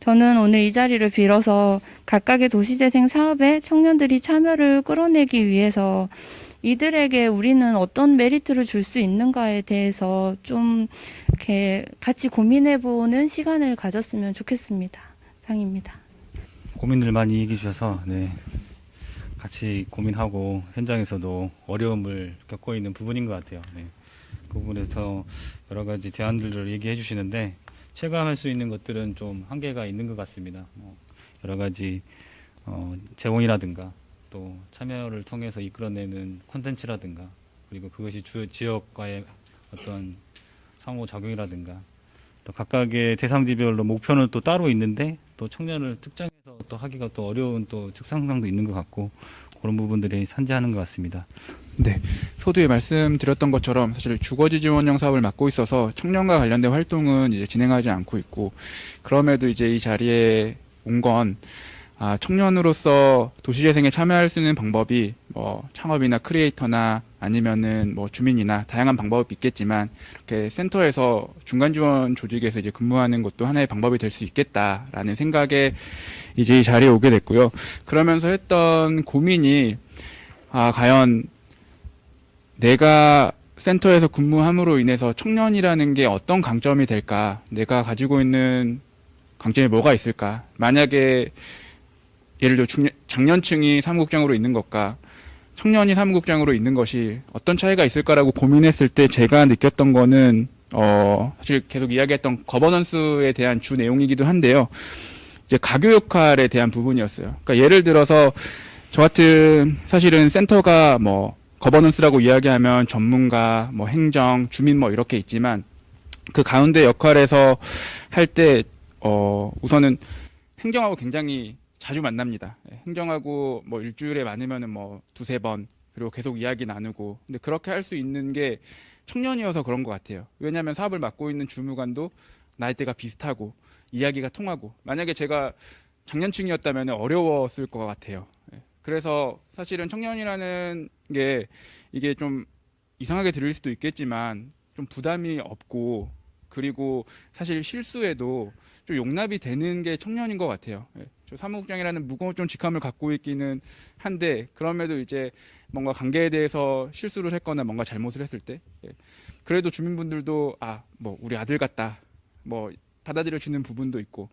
저는 오늘 이 자리를 빌어서 각각의 도시재생 사업에 청년들이 참여를 끌어내기 위해서 이들에게 우리는 어떤 메리트를 줄 수 있는가에 대해서 좀 이렇게 같이 고민해보는 시간을 가졌으면 좋겠습니다. 상입니다. 고민들 많이 얘기해 주셔서 네, 같이 고민하고 현장에서도 어려움을 겪고 있는 부분인 것 같아요. 네. 그 부분에서 여러 가지 대안들을 얘기해 주시는데 체감할 수 있는 것들은 좀 한계가 있는 것 같습니다. 여러 가지 재원이라든가 또 참여를 통해서 이끌어내는 콘텐츠라든가 그리고 그것이 지역과의 어떤 상호작용이라든가 또 각각의 대상지별로 목표는 또 따로 있는데 또 청년을 특정해서 또 하기가 또 어려운 또 특성상도 있는 것 같고 그런 부분들이 산재하는 것 같습니다. 네, 서두에 말씀드렸던 것처럼 사실 주거지 지원형 사업을 맡고 있어서 청년과 관련된 활동은 이제 진행하지 않고 있고 그럼에도 이제 이 자리에 온 건 청년으로서 도시재생에 참여할 수 있는 방법이 뭐 창업이나 크리에이터나 아니면은 뭐 주민이나 다양한 방법이 있겠지만 이렇게 센터에서 중간 지원 조직에서 이제 근무하는 것도 하나의 방법이 될 수 있겠다라는 생각에 이제 이 자리에 오게 됐고요. 그러면서 했던 고민이 과연 내가 센터에서 근무함으로 인해서 청년이라는 게 어떤 강점이 될까? 내가 가지고 있는 강점이 뭐가 있을까? 만약에 예를 들어 장년층이 사무국장으로 있는 것과 청년이 사무국장으로 있는 것이 어떤 차이가 있을까라고 고민했을 때 제가 느꼈던 거는 사실 계속 이야기했던 거버넌스에 대한 주 내용이기도 한데요. 이제 가교 역할에 대한 부분이었어요. 그러니까 예를 들어서 저 같은 사실은 센터가 뭐 거버넌스라고 이야기하면 전문가, 뭐 행정, 주민 뭐 이렇게 있지만 그 가운데 역할에서 할 때 우선은 행정하고 굉장히 자주 만납니다. 행정하고 뭐 일주일에 많으면은 뭐 두세 번 그리고 계속 이야기 나누고 근데 그렇게 할 수 있는 게 청년이어서 그런 것 같아요. 왜냐하면 사업을 맡고 있는 주무관도 나이대가 비슷하고 이야기가 통하고 만약에 제가 장년층이었다면 어려웠을 것 같아요. 그래서 사실은 청년이라는 게 이게 좀 이상하게 들릴 수도 있겠지만 좀 부담이 없고 그리고 사실 실수에도 좀 용납이 되는 게 청년인 것 같아요. 저 사무국장이라는 무거운 좀 직함을 갖고 있기는 한데 그럼에도 이제 뭔가 관계에 대해서 실수를 했거나 뭔가 잘못을 했을 때 그래도 주민분들도 뭐 우리 아들 같다 뭐 받아들여지는 부분도 있고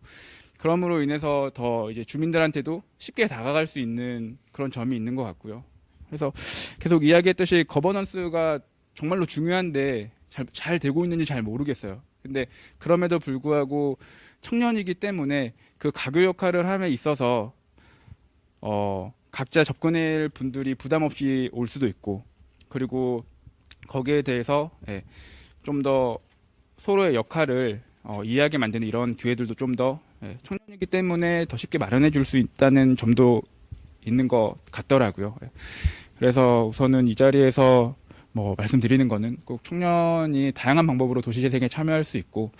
그럼으로 인해서 더 이제 주민들한테도 쉽게 다가갈 수 있는 그런 점이 있는 것 같고요. 그래서 계속 이야기했듯이 거버넌스가 정말로 중요한데 잘 되고 있는지 잘 모르겠어요. 근데 그럼에도 불구하고 청년이기 때문에 그 가교 역할을 함에 있어서 각자 접근할 분들이 부담 없이 올 수도 있고 그리고 거기에 대해서 좀 더 서로의 역할을 이해하게 만드는 이런 기회들도 좀 더 청년이기 때문에 더 쉽게 마련해 줄 수 있다는 점도 있는 것 같더라고요. 그래서 우선은 이 자리에서 뭐 말씀드리는 거는 꼭 청년이 다양한 방법으로 도시재생에 참여할 수 있고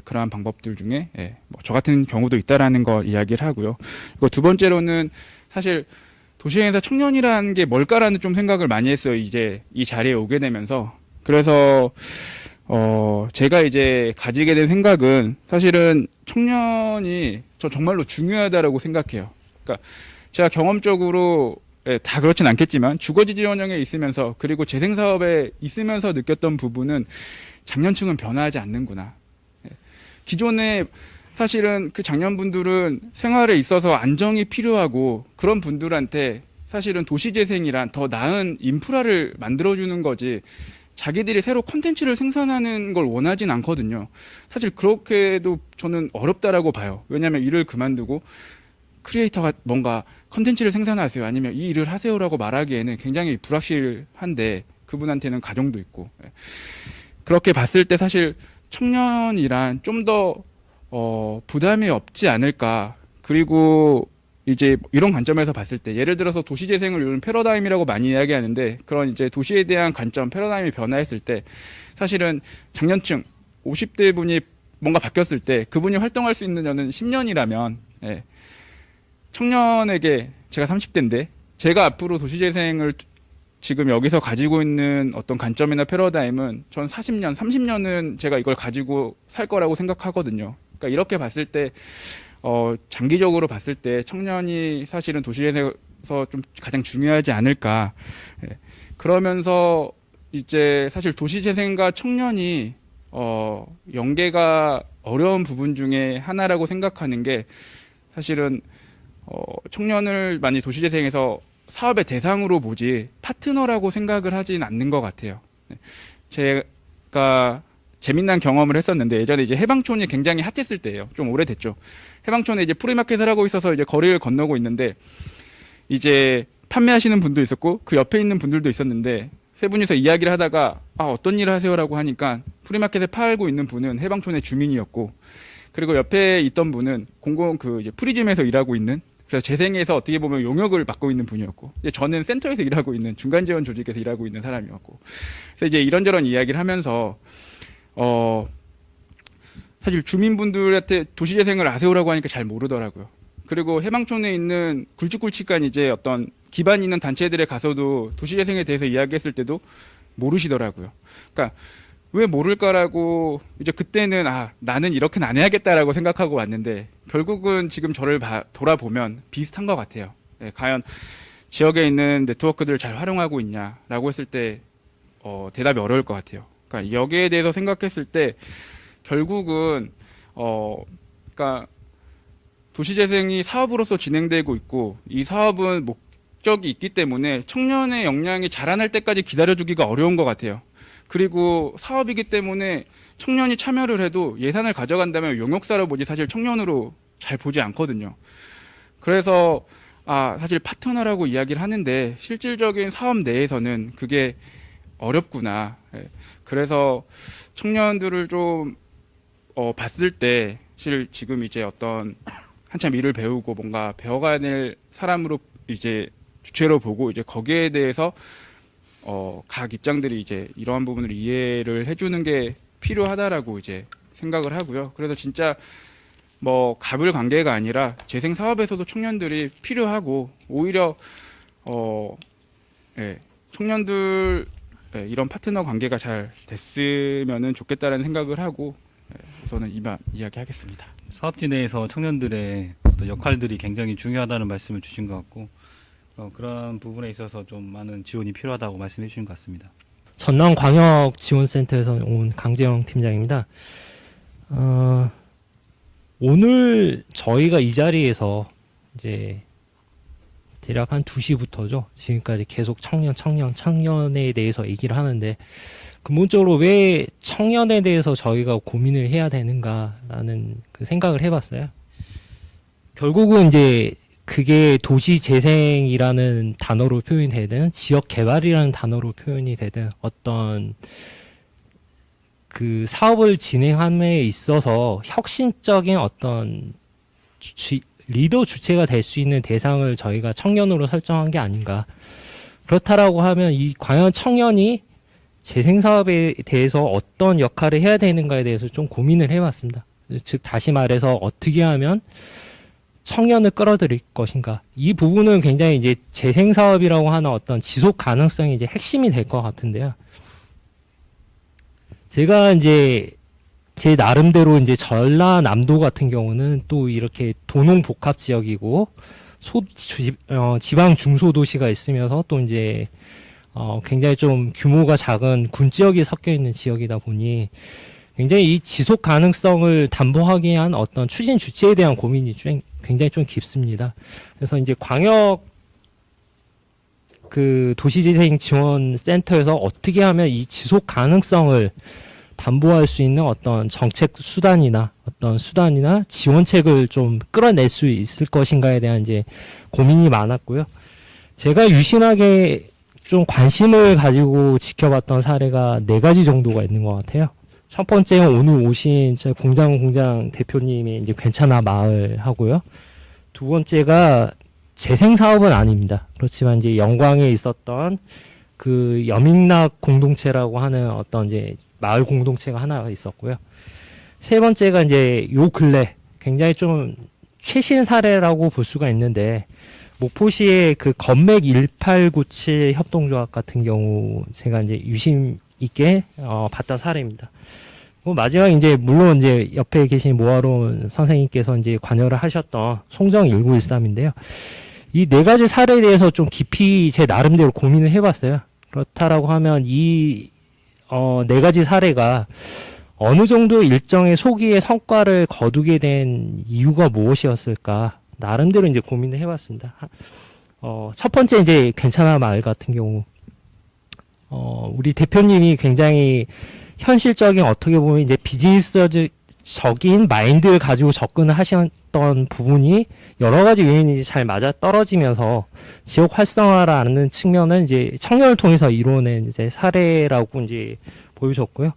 그러한 방법들 중에 뭐 저 같은 경우도 있다라는 걸 이야기를 하고요. 그리고 두 번째로는 사실 도시재생에서 청년이라는 게 뭘까라는 좀 생각을 많이 했어요. 이제 이 자리에 오게 되면서 그래서 제가 이제 가지게 된 생각은 사실은 청년이 저 정말로 중요하다라고 생각해요. 그러니까 제가 경험적으로 다 그렇진 않겠지만 주거지 지원형에 있으면서 그리고 재생사업에 있으면서 느꼈던 부분은 장년층은 변화하지 않는구나. 기존에 사실은 그 장년분들은 생활에 있어서 안정이 필요하고 그런 분들한테 사실은 도시재생이란 더 나은 인프라를 만들어주는 거지 자기들이 새로 콘텐츠를 생산하는 걸 원하진 않거든요. 사실 그렇게도 저는 어렵다라고 봐요. 왜냐하면 일을 그만두고 크리에이터가 뭔가 컨텐츠를 생산하세요 아니면 이 일을 하세요라고 말하기에는 굉장히 불확실한데 그분한테는 가정도 있고 그렇게 봤을 때 사실 청년이란 좀 더 부담이 없지 않을까. 그리고 이제 이런 관점에서 봤을 때 예를 들어서 도시재생을 요즘 패러다임이라고 많이 이야기하는데 그런 이제 도시에 대한 관점 패러다임이 변화했을 때 사실은 장년층 50대 분이 뭔가 바뀌었을 때 그분이 활동할 수 있는 연은 10년이라면 청년에게 제가 30대인데 제가 앞으로 도시재생을 지금 여기서 가지고 있는 어떤 관점이나 패러다임은 전 40년, 30년은 제가 이걸 가지고 살 거라고 생각하거든요. 그러니까 이렇게 봤을 때 장기적으로 봤을 때 청년이 사실은 도시재생에서 좀 가장 중요하지 않을까 그러면서 이제 사실 도시재생과 청년이 연계가 어려운 부분 중에 하나라고 생각하는 게 사실은 청년을 많이 도시재생에서 사업의 대상으로 보지 파트너라고 생각을 하진 않는 것 같아요. 네. 제가 재미난 경험을 했었는데 예전에 이제 해방촌이 굉장히 핫했을 때예요. 좀 오래됐죠. 해방촌에 이제 프리마켓을 하고 있어서 이제 거리를 건너고 있는데 이제 판매하시는 분도 있었고 그 옆에 있는 분들도 있었는데 세 분이서 이야기를 하다가 어떤 일을 하세요라고 하니까 프리마켓에 팔고 있는 분은 해방촌의 주민이었고 그리고 옆에 있던 분은 이제 프리즘에서 일하고 있는 그래서 재생에서 어떻게 보면 용역을 맡고 있는 분이었고 이제 저는 센터에서 일하고 있는 중간 지원 조직에서 일하고 있는 사람이었고 그래서 이제 이런저런 이야기를 하면서 사실 주민분들한테 도시재생을 아세요라고 하니까 잘 모르더라고요. 그리고 해방촌에 있는 굵직굵직한 이제 어떤 기반 있는 단체들에 가서도 도시재생에 대해서 이야기했을 때도 모르시더라고요. 그러니까 왜 모를까라고 이제 그때는 나는 이렇게는 안 해야겠다라고 생각하고 왔는데 결국은 지금 저를 돌아보면 비슷한 것 같아요. 네, 과연 지역에 있는 네트워크들을 잘 활용하고 있냐라고 했을 때 대답이 어려울 것 같아요. 그러니까 여기에 대해서 생각했을 때 결국은 그러니까 도시재생이 사업으로서 진행되고 있고 이 사업은 목적이 있기 때문에 청년의 역량이 자라날 때까지 기다려주기가 어려운 것 같아요. 그리고 사업이기 때문에 청년이 참여를 해도 예산을 가져간다면 용역사로 보지 사실 청년으로 잘 보지 않거든요. 그래서 사실 파트너라고 이야기를 하는데 실질적인 사업 내에서는 그게 어렵구나. 그래서 청년들을 좀 봤을 때 사실 지금 이제 어떤 한참 일을 배우고 뭔가 배워가야 될 사람으로 이제 주체로 보고 이제 거기에 대해서 각 입장들이 이제 이러한 부분을 이해를 해주는 게 필요하다라고 이제 생각을 하고요. 그래서 진짜 뭐 갑을 관계가 아니라 재생 사업에서도 청년들이 필요하고 오히려 청년들 이런 파트너 관계가 잘 됐으면은 좋겠다라는 생각을 하고 우선은 이만 이야기하겠습니다. 사업지 내에서 청년들의 어떤 역할들이 굉장히 중요하다는 말씀을 주신 것 같고 그런 부분에 있어서 좀 많은 지원이 필요하다고 말씀해 주신 것 같습니다. 전남광역지원센터에서 온 강재영 팀장입니다. 오늘 저희가 이 자리에서 이제 대략 한 2시부터죠. 지금까지 계속 청년에 대해서 얘기를 하는데 근본적으로 왜 청년에 대해서 저희가 고민을 해야 되는가라는 그 생각을 해봤어요. 결국은 이제 그게 도시 재생이라는 단어로 표현이 되든 지역 개발이라는 단어로 표현이 되든 어떤 그 사업을 진행함에 있어서 혁신적인 어떤 리더 주체가 될 수 있는 대상을 저희가 청년으로 설정한 게 아닌가. 그렇다라고 하면 과연 청년이 재생 사업에 대해서 어떤 역할을 해야 되는가에 대해서 좀 고민을 해봤습니다. 즉 다시 말해서 어떻게 하면 청년을 끌어들일 것인가. 이 부분은 굉장히 이제 재생 사업이라고 하는 어떤 지속 가능성이 이제 핵심이 될 것 같은데요. 제가 이제 제 나름대로 이제 전라남도 같은 경우는 또 이렇게 도농 복합 지역이고 지방 중소도시가 있으면서 또 이제 굉장히 좀 규모가 작은 군 지역이 섞여 있는 지역이다 보니 굉장히 이 지속 가능성을 담보하기 위한 어떤 추진 주체에 대한 고민이 굉장히 좀 깊습니다. 그래서 이제 광역 그 도시재생 지원 센터에서 어떻게 하면 이 지속 가능성을 담보할 수 있는 어떤 정책 수단이나 지원책을 좀 끌어낼 수 있을 것인가에 대한 이제 고민이 많았고요. 제가 유심하게 좀 관심을 가지고 지켜봤던 사례가 4가지 정도가 있는 것 같아요. 첫 번째는 오늘 오신 공장 대표님의 이제 괜찮아 마을 하고요. 두 번째가 재생 사업은 아닙니다. 그렇지만 이제 영광에 있었던 그 여민락 공동체라고 하는 어떤 이제 마을 공동체가 하나가 있었고요. 세 번째가 이제 요 근래 굉장히 좀 최신 사례라고 볼 수가 있는데 목포시의 그 건맥 1897 협동조합 같은 경우 제가 이제 유심 있게 봤던 사례입니다. 마지막 이제 물론 이제 옆에 계신 모아론 선생님께서 이제 관여를 하셨던 송정 1913인데요. 이 4가지 사례에 대해서 좀 깊이 제 나름대로 고민을 해봤어요. 그렇다라고 하면 이 네 가지 사례가 어느 정도 일정의 소기의 성과를 거두게 된 이유가 무엇이었을까 나름대로 이제 고민을 해봤습니다. 첫 번째 이제 괜찮아 마을 같은 경우 우리 대표님이 굉장히 현실적인 어떻게 보면 이제 비즈니스적인 마인드를 가지고 접근을 하셨던 부분이 여러 가지 요인이 잘 맞아 떨어지면서 지역 활성화라는 측면은 이제 청년을 통해서 이루어낸 이제 사례라고 이제 보여줬고요.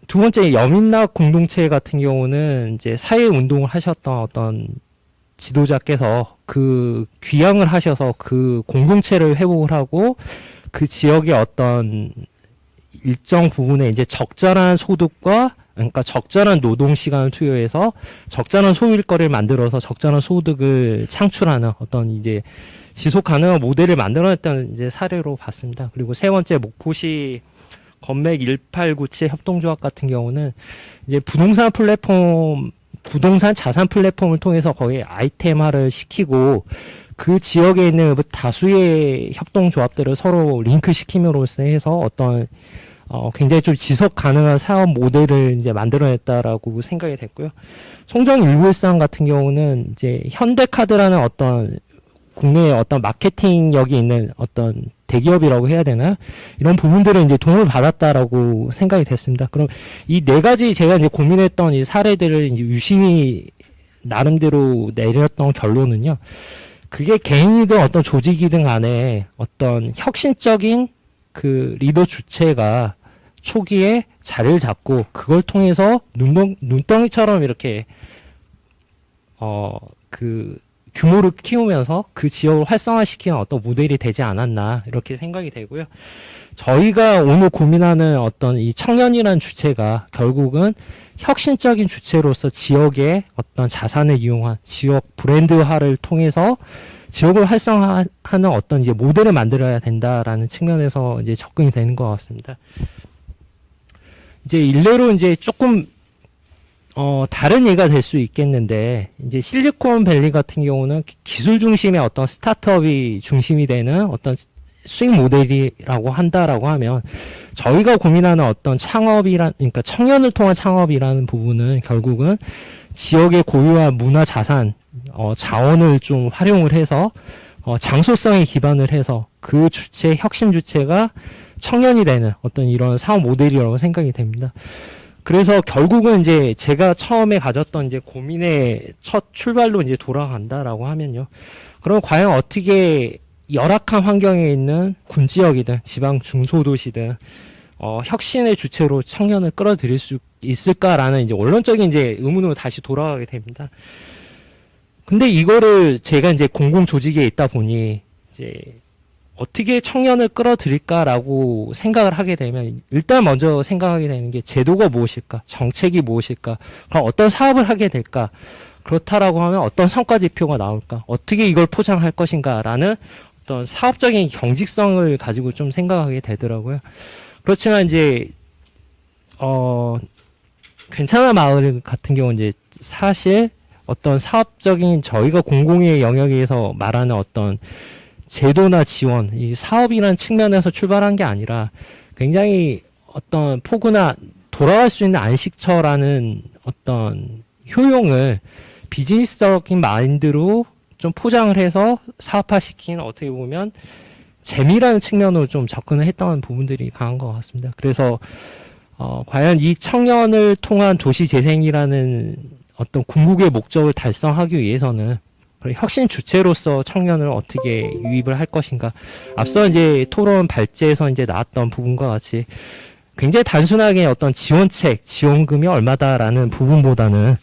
두 번째 여민락 공동체 같은 경우는 이제 사회 운동을 하셨던 어떤 지도자께서 그 귀향을 하셔서 그 공동체를 회복을 하고 그 지역의 어떤 일정 부분에 이제 적절한 소득과 그러니까 적절한 노동 시간을 투여해서 적절한 소일거리를 만들어서 적절한 소득을 창출하는 어떤 이제 지속 가능한 모델을 만들어냈다는 이제 사례로 봤습니다. 그리고 세 번째 목포시 건맥 1897 협동조합 같은 경우는 이제 부동산 자산 플랫폼을 통해서 거의 아이템화를 시키고 그 지역에 있는 다수의 협동조합들을 서로 링크시킴으로써 해서 어떤 굉장히 좀 지속 가능한 사업 모델을 이제 만들어냈다라고 생각이 됐고요. 송정 1913 같은 경우는 이제 현대카드라는 어떤 국내에 어떤 마케팅력이 있는 어떤 대기업이라고 해야 되나 이런 부분들을 이제 도움을 받았다라고 생각이 됐습니다. 그럼 이 네 가지 제가 이제 고민했던 이 사례들을 이제 유심히 나름대로 내렸던 결론은요. 그게 개인이든 어떤 조직이든 간에 어떤 혁신적인 그 리더 주체가 초기에 자리를 잡고 그걸 통해서 눈덩이처럼 이렇게 그 규모를 키우면서 그 지역을 활성화시키는 어떤 모델이 되지 않았나 이렇게 생각이 되고요. 저희가 오늘 고민하는 어떤 이 청년이라는 주체가 결국은 혁신적인 주체로서 지역의 어떤 자산을 이용한 지역 브랜드화를 통해서 지역을 활성화하는 어떤 이제 모델을 만들어야 된다라는 측면에서 이제 접근이 되는 것 같습니다. 이제 일례로 이제 조금 다른 예가 될 수 있겠는데 이제 실리콘밸리 같은 경우는 기술 중심의 어떤 스타트업이 중심이 되는 어떤 수익 모델이라고 한다라고 하면 저희가 고민하는 어떤 그러니까 청년을 통한 창업이라는 부분은 결국은 지역의 고유한 문화 자산 자원을 좀 활용을 해서 장소성에 기반을 해서 그 주체 혁신 주체가 청년이 되는 어떤 이런 사업 모델이라고 생각이 됩니다. 그래서 결국은 이제 제가 처음에 가졌던 이제 고민의 첫 출발로 이제 돌아간다라고 하면요. 그럼 과연 어떻게 열악한 환경에 있는 군지역이든 지방 중소도시든 혁신의 주체로 청년을 끌어들일 수 있을까라는 이제 원론적인 이제 의문으로 다시 돌아가게 됩니다. 근데 이거를 제가 이제 공공 조직에 있다 보니 이제 어떻게 청년을 끌어들일까라고 생각을 하게 되면 일단 먼저 생각하게 되는 게 제도가 무엇일까, 정책이 무엇일까, 그럼 어떤 사업을 하게 될까, 그렇다라고 하면 어떤 성과 지표가 나올까, 어떻게 이걸 포장할 것인가라는 어떤 사업적인 경직성을 가지고 좀 생각하게 되더라고요. 그렇지만 이제 괜찮아 마을 같은 경우는 이제 사실 어떤 사업적인 저희가 공공의 영역에서 말하는 어떤 제도나 지원, 이 사업이라는 측면에서 출발한 게 아니라 굉장히 어떤 포구나 돌아갈 수 있는 안식처라는 어떤 효용을 비즈니스적인 마인드로 좀 포장을 해서 사업화시킨 어떻게 보면 재미라는 측면으로 좀 접근을 했던 부분들이 강한 것 같습니다. 그래서 과연 이 청년을 통한 도시 재생이라는 어떤 궁극의 목적을 달성하기 위해서는 혁신 주체로서 청년을 어떻게 유입을 할 것인가. 앞서 이제 토론 발제에서 이제 나왔던 부분과 같이 굉장히 단순하게 어떤 지원책, 지원금이 얼마다라는 부분보다는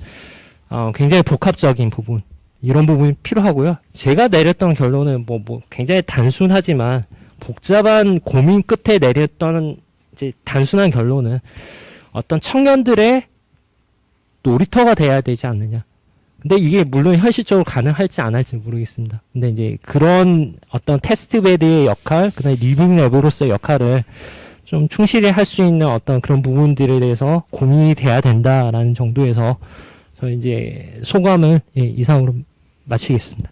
굉장히 복합적인 부분, 이런 부분이 필요하고요. 제가 내렸던 결론은 뭐 굉장히 단순하지만 복잡한 고민 끝에 내렸던 이제 단순한 결론은 어떤 청년들의 놀이터가 돼야 되지 않느냐. 근데 이게 물론 현실적으로 가능할지 안 할지 모르겠습니다. 근데 이제 그런 어떤 테스트베드의 역할, 그다음에 리빙 랩으로서의 역할을 좀 충실히 할 수 있는 어떤 그런 부분들에 대해서 고민이 돼야 된다라는 정도에서 저 이제 소감을 이상으로 마치겠습니다.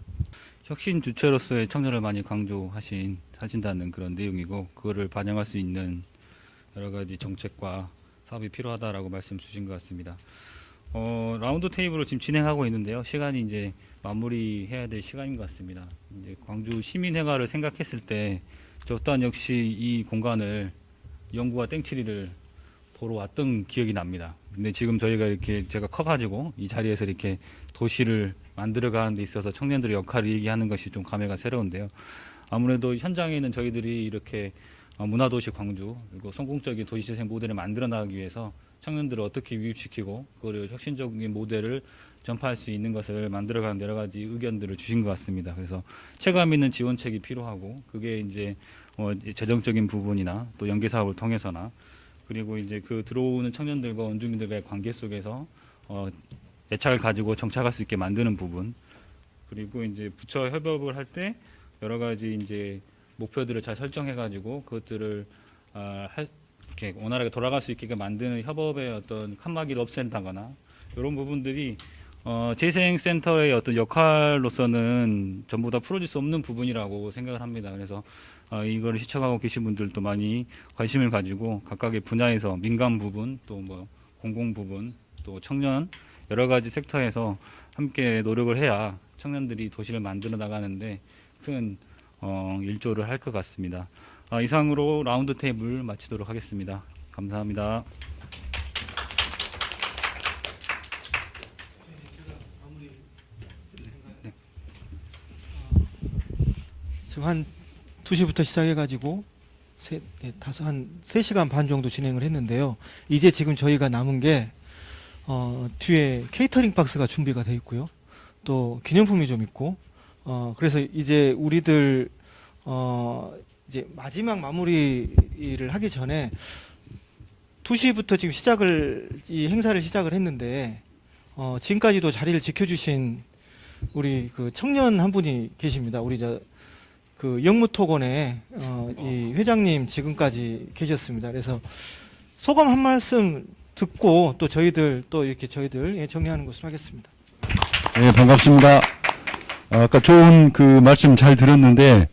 혁신 주체로서의 청년을 많이 강조하신다는 그런 내용이고, 그거를 반영할 수 있는 여러 가지 정책과 사업이 필요하다라고 말씀 주신 것 같습니다. 라운드 테이블을 지금 진행하고 있는데요. 시간이 이제 마무리해야 될 시간인 것 같습니다. 이제 광주 시민회가를 생각했을 때 저 또한 역시 이 공간을 연구와 땡치리를 보러 왔던 기억이 납니다. 근데 지금 저희가 이렇게 제가 커가지고 이 자리에서 이렇게 도시를 만들어가는 데 있어서 청년들의 역할을 얘기하는 것이 좀 감회가 새로운데요. 아무래도 현장에는 저희들이 이렇게 문화도시 광주 그리고 성공적인 도시재생 모델을 만들어 나가기 위해서 청년들을 어떻게 유입시키고 그거를 혁신적인 모델을 전파할 수 있는 것을 만들어가는 여러 가지 의견들을 주신 것 같습니다. 그래서 체감 있는 지원책이 필요하고 그게 이제 재정적인 부분이나 또 연계 사업을 통해서나 그리고 이제 그 들어오는 청년들과 원주민들과의 관계 속에서 애착을 가지고 정착할 수 있게 만드는 부분 그리고 이제 부처 협업을 할 때 여러 가지 이제 목표들을 잘 설정해가지고 그것들을 이렇게 원활하게 돌아갈 수 있게 만드는 협업의 어떤 칸막이를 없앤다거나 이런 부분들이 재생센터의 어떤 역할로서는 전부 다 풀어질 수 없는 부분이라고 생각을 합니다. 그래서 이거를 시청하고 계신 분들도 많이 관심을 가지고 각각의 분야에서 민간 부분 또 뭐 공공 부분 또 청년 여러 가지 섹터에서 함께 노력을 해야 청년들이 도시를 만들어 나가는데 큰 일조를 할 것 같습니다. 이상으로 라운드 테이블 마치도록 하겠습니다. 감사합니다. 지금 한 2시부터 시작해가지고 한 3시간 반 정도 진행을 했는데요. 이제 지금 저희가 남은 게 뒤에 케이터링 박스가 준비가 돼 있고요. 또 기념품이 좀 있고 그래서 이제 우리들 이제 마지막 마무리를 하기 전에 2시부터 지금 이 행사를 시작을 했는데 지금까지도 자리를 지켜주신 우리 그 청년 한 분이 계십니다. 우리 그 영무토건의 이 회장님 지금까지 계셨습니다. 그래서 소감 한 말씀 듣고 또 이렇게 저희들 정리하는 것으로 하겠습니다. 네, 반갑습니다. 아까 좋은 그 말씀 잘 들었는데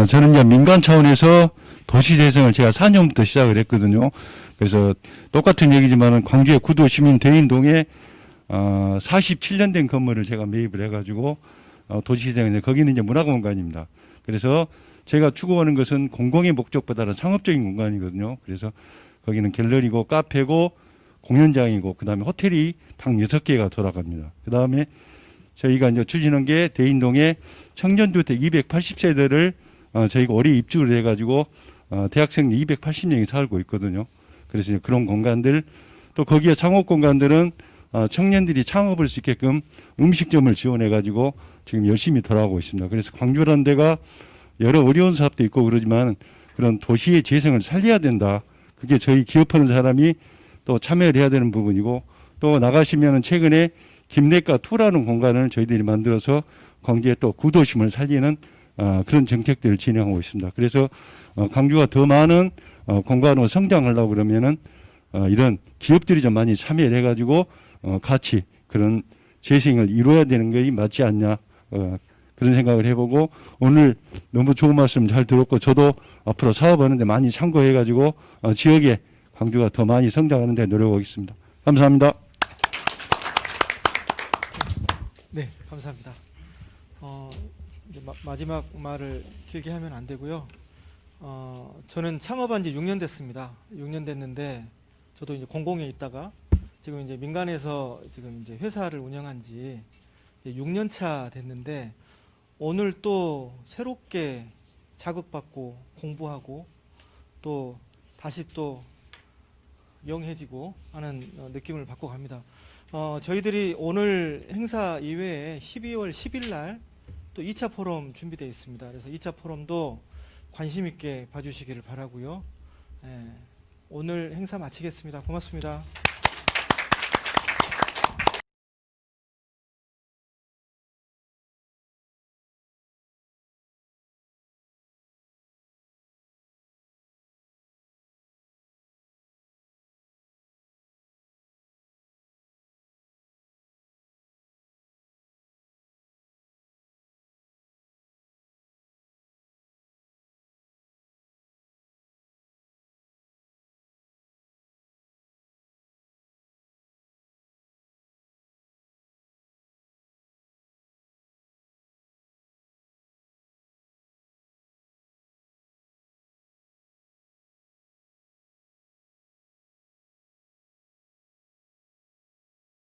저는 이제 민간 차원에서 도시재생을 제가 4년부터 시작을 했거든요. 그래서 똑같은 얘기지만 광주의 구도 시민 대인동에 47년 된 건물을 제가 매입을 해가지고 도시재생을 거기는 이제 문화공간입니다. 그래서 제가 추구하는 것은 공공의 목적보다는 상업적인 공간이거든요. 그래서 거기는 갤러리고 카페고 공연장이고 그다음에 호텔이 방 6개가 돌아갑니다. 그다음에 저희가 이제 추진한 게 대인동에 청년주택 280세대를 저희가 올해 입주를 해가지고 대학생 280명이 살고 있거든요. 그래서 이제 그런 공간들 또 거기에 창업 공간들은 청년들이 창업할 수 있게끔 음식점을 지원해가지고 지금 열심히 돌아가고 있습니다. 그래서 광주라는 데가 여러 어려운 사업도 있고 그러지만 그런 도시의 재생을 살려야 된다. 그게 저희 기업하는 사람이 또 참여를 해야 되는 부분이고 또 나가시면은 최근에 김내가2라는 공간을 저희들이 만들어서 광주의 또 구도심을 살리는 그런 정책들을 진행하고 있습니다. 그래서 광주가 더 많은 공간으로 성장하려고 그러면은 이런 기업들이 좀 많이 참여를 해가지고 같이 그런 재생을 이루어야 되는 것이 맞지 않냐 그런 생각을 해보고 오늘 너무 좋은 말씀 잘 들었고 저도 앞으로 사업하는데 많이 참고해가지고 지역에 광주가 더 많이 성장하는 데 노력하겠습니다. 감사합니다. 네, 감사합니다. 이제 마지막 말을 길게 하면 안 되고요. 저는 창업한 지 6년 됐습니다. 6년 됐는데 저도 이제 공공에 있다가 지금 이제 민간에서 지금 이제 회사를 운영한 지 이제 6년 차 됐는데 오늘 또 새롭게 자극받고 공부하고 또 다시 또 영해지고 하는 느낌을 받고 갑니다. 저희들이 오늘 행사 이외에 12월 10일 날 또 2차 포럼 준비되어 있습니다. 그래서 2차 포럼도 관심 있게 봐주시기를 바라고요. 오늘 행사 마치겠습니다. 고맙습니다.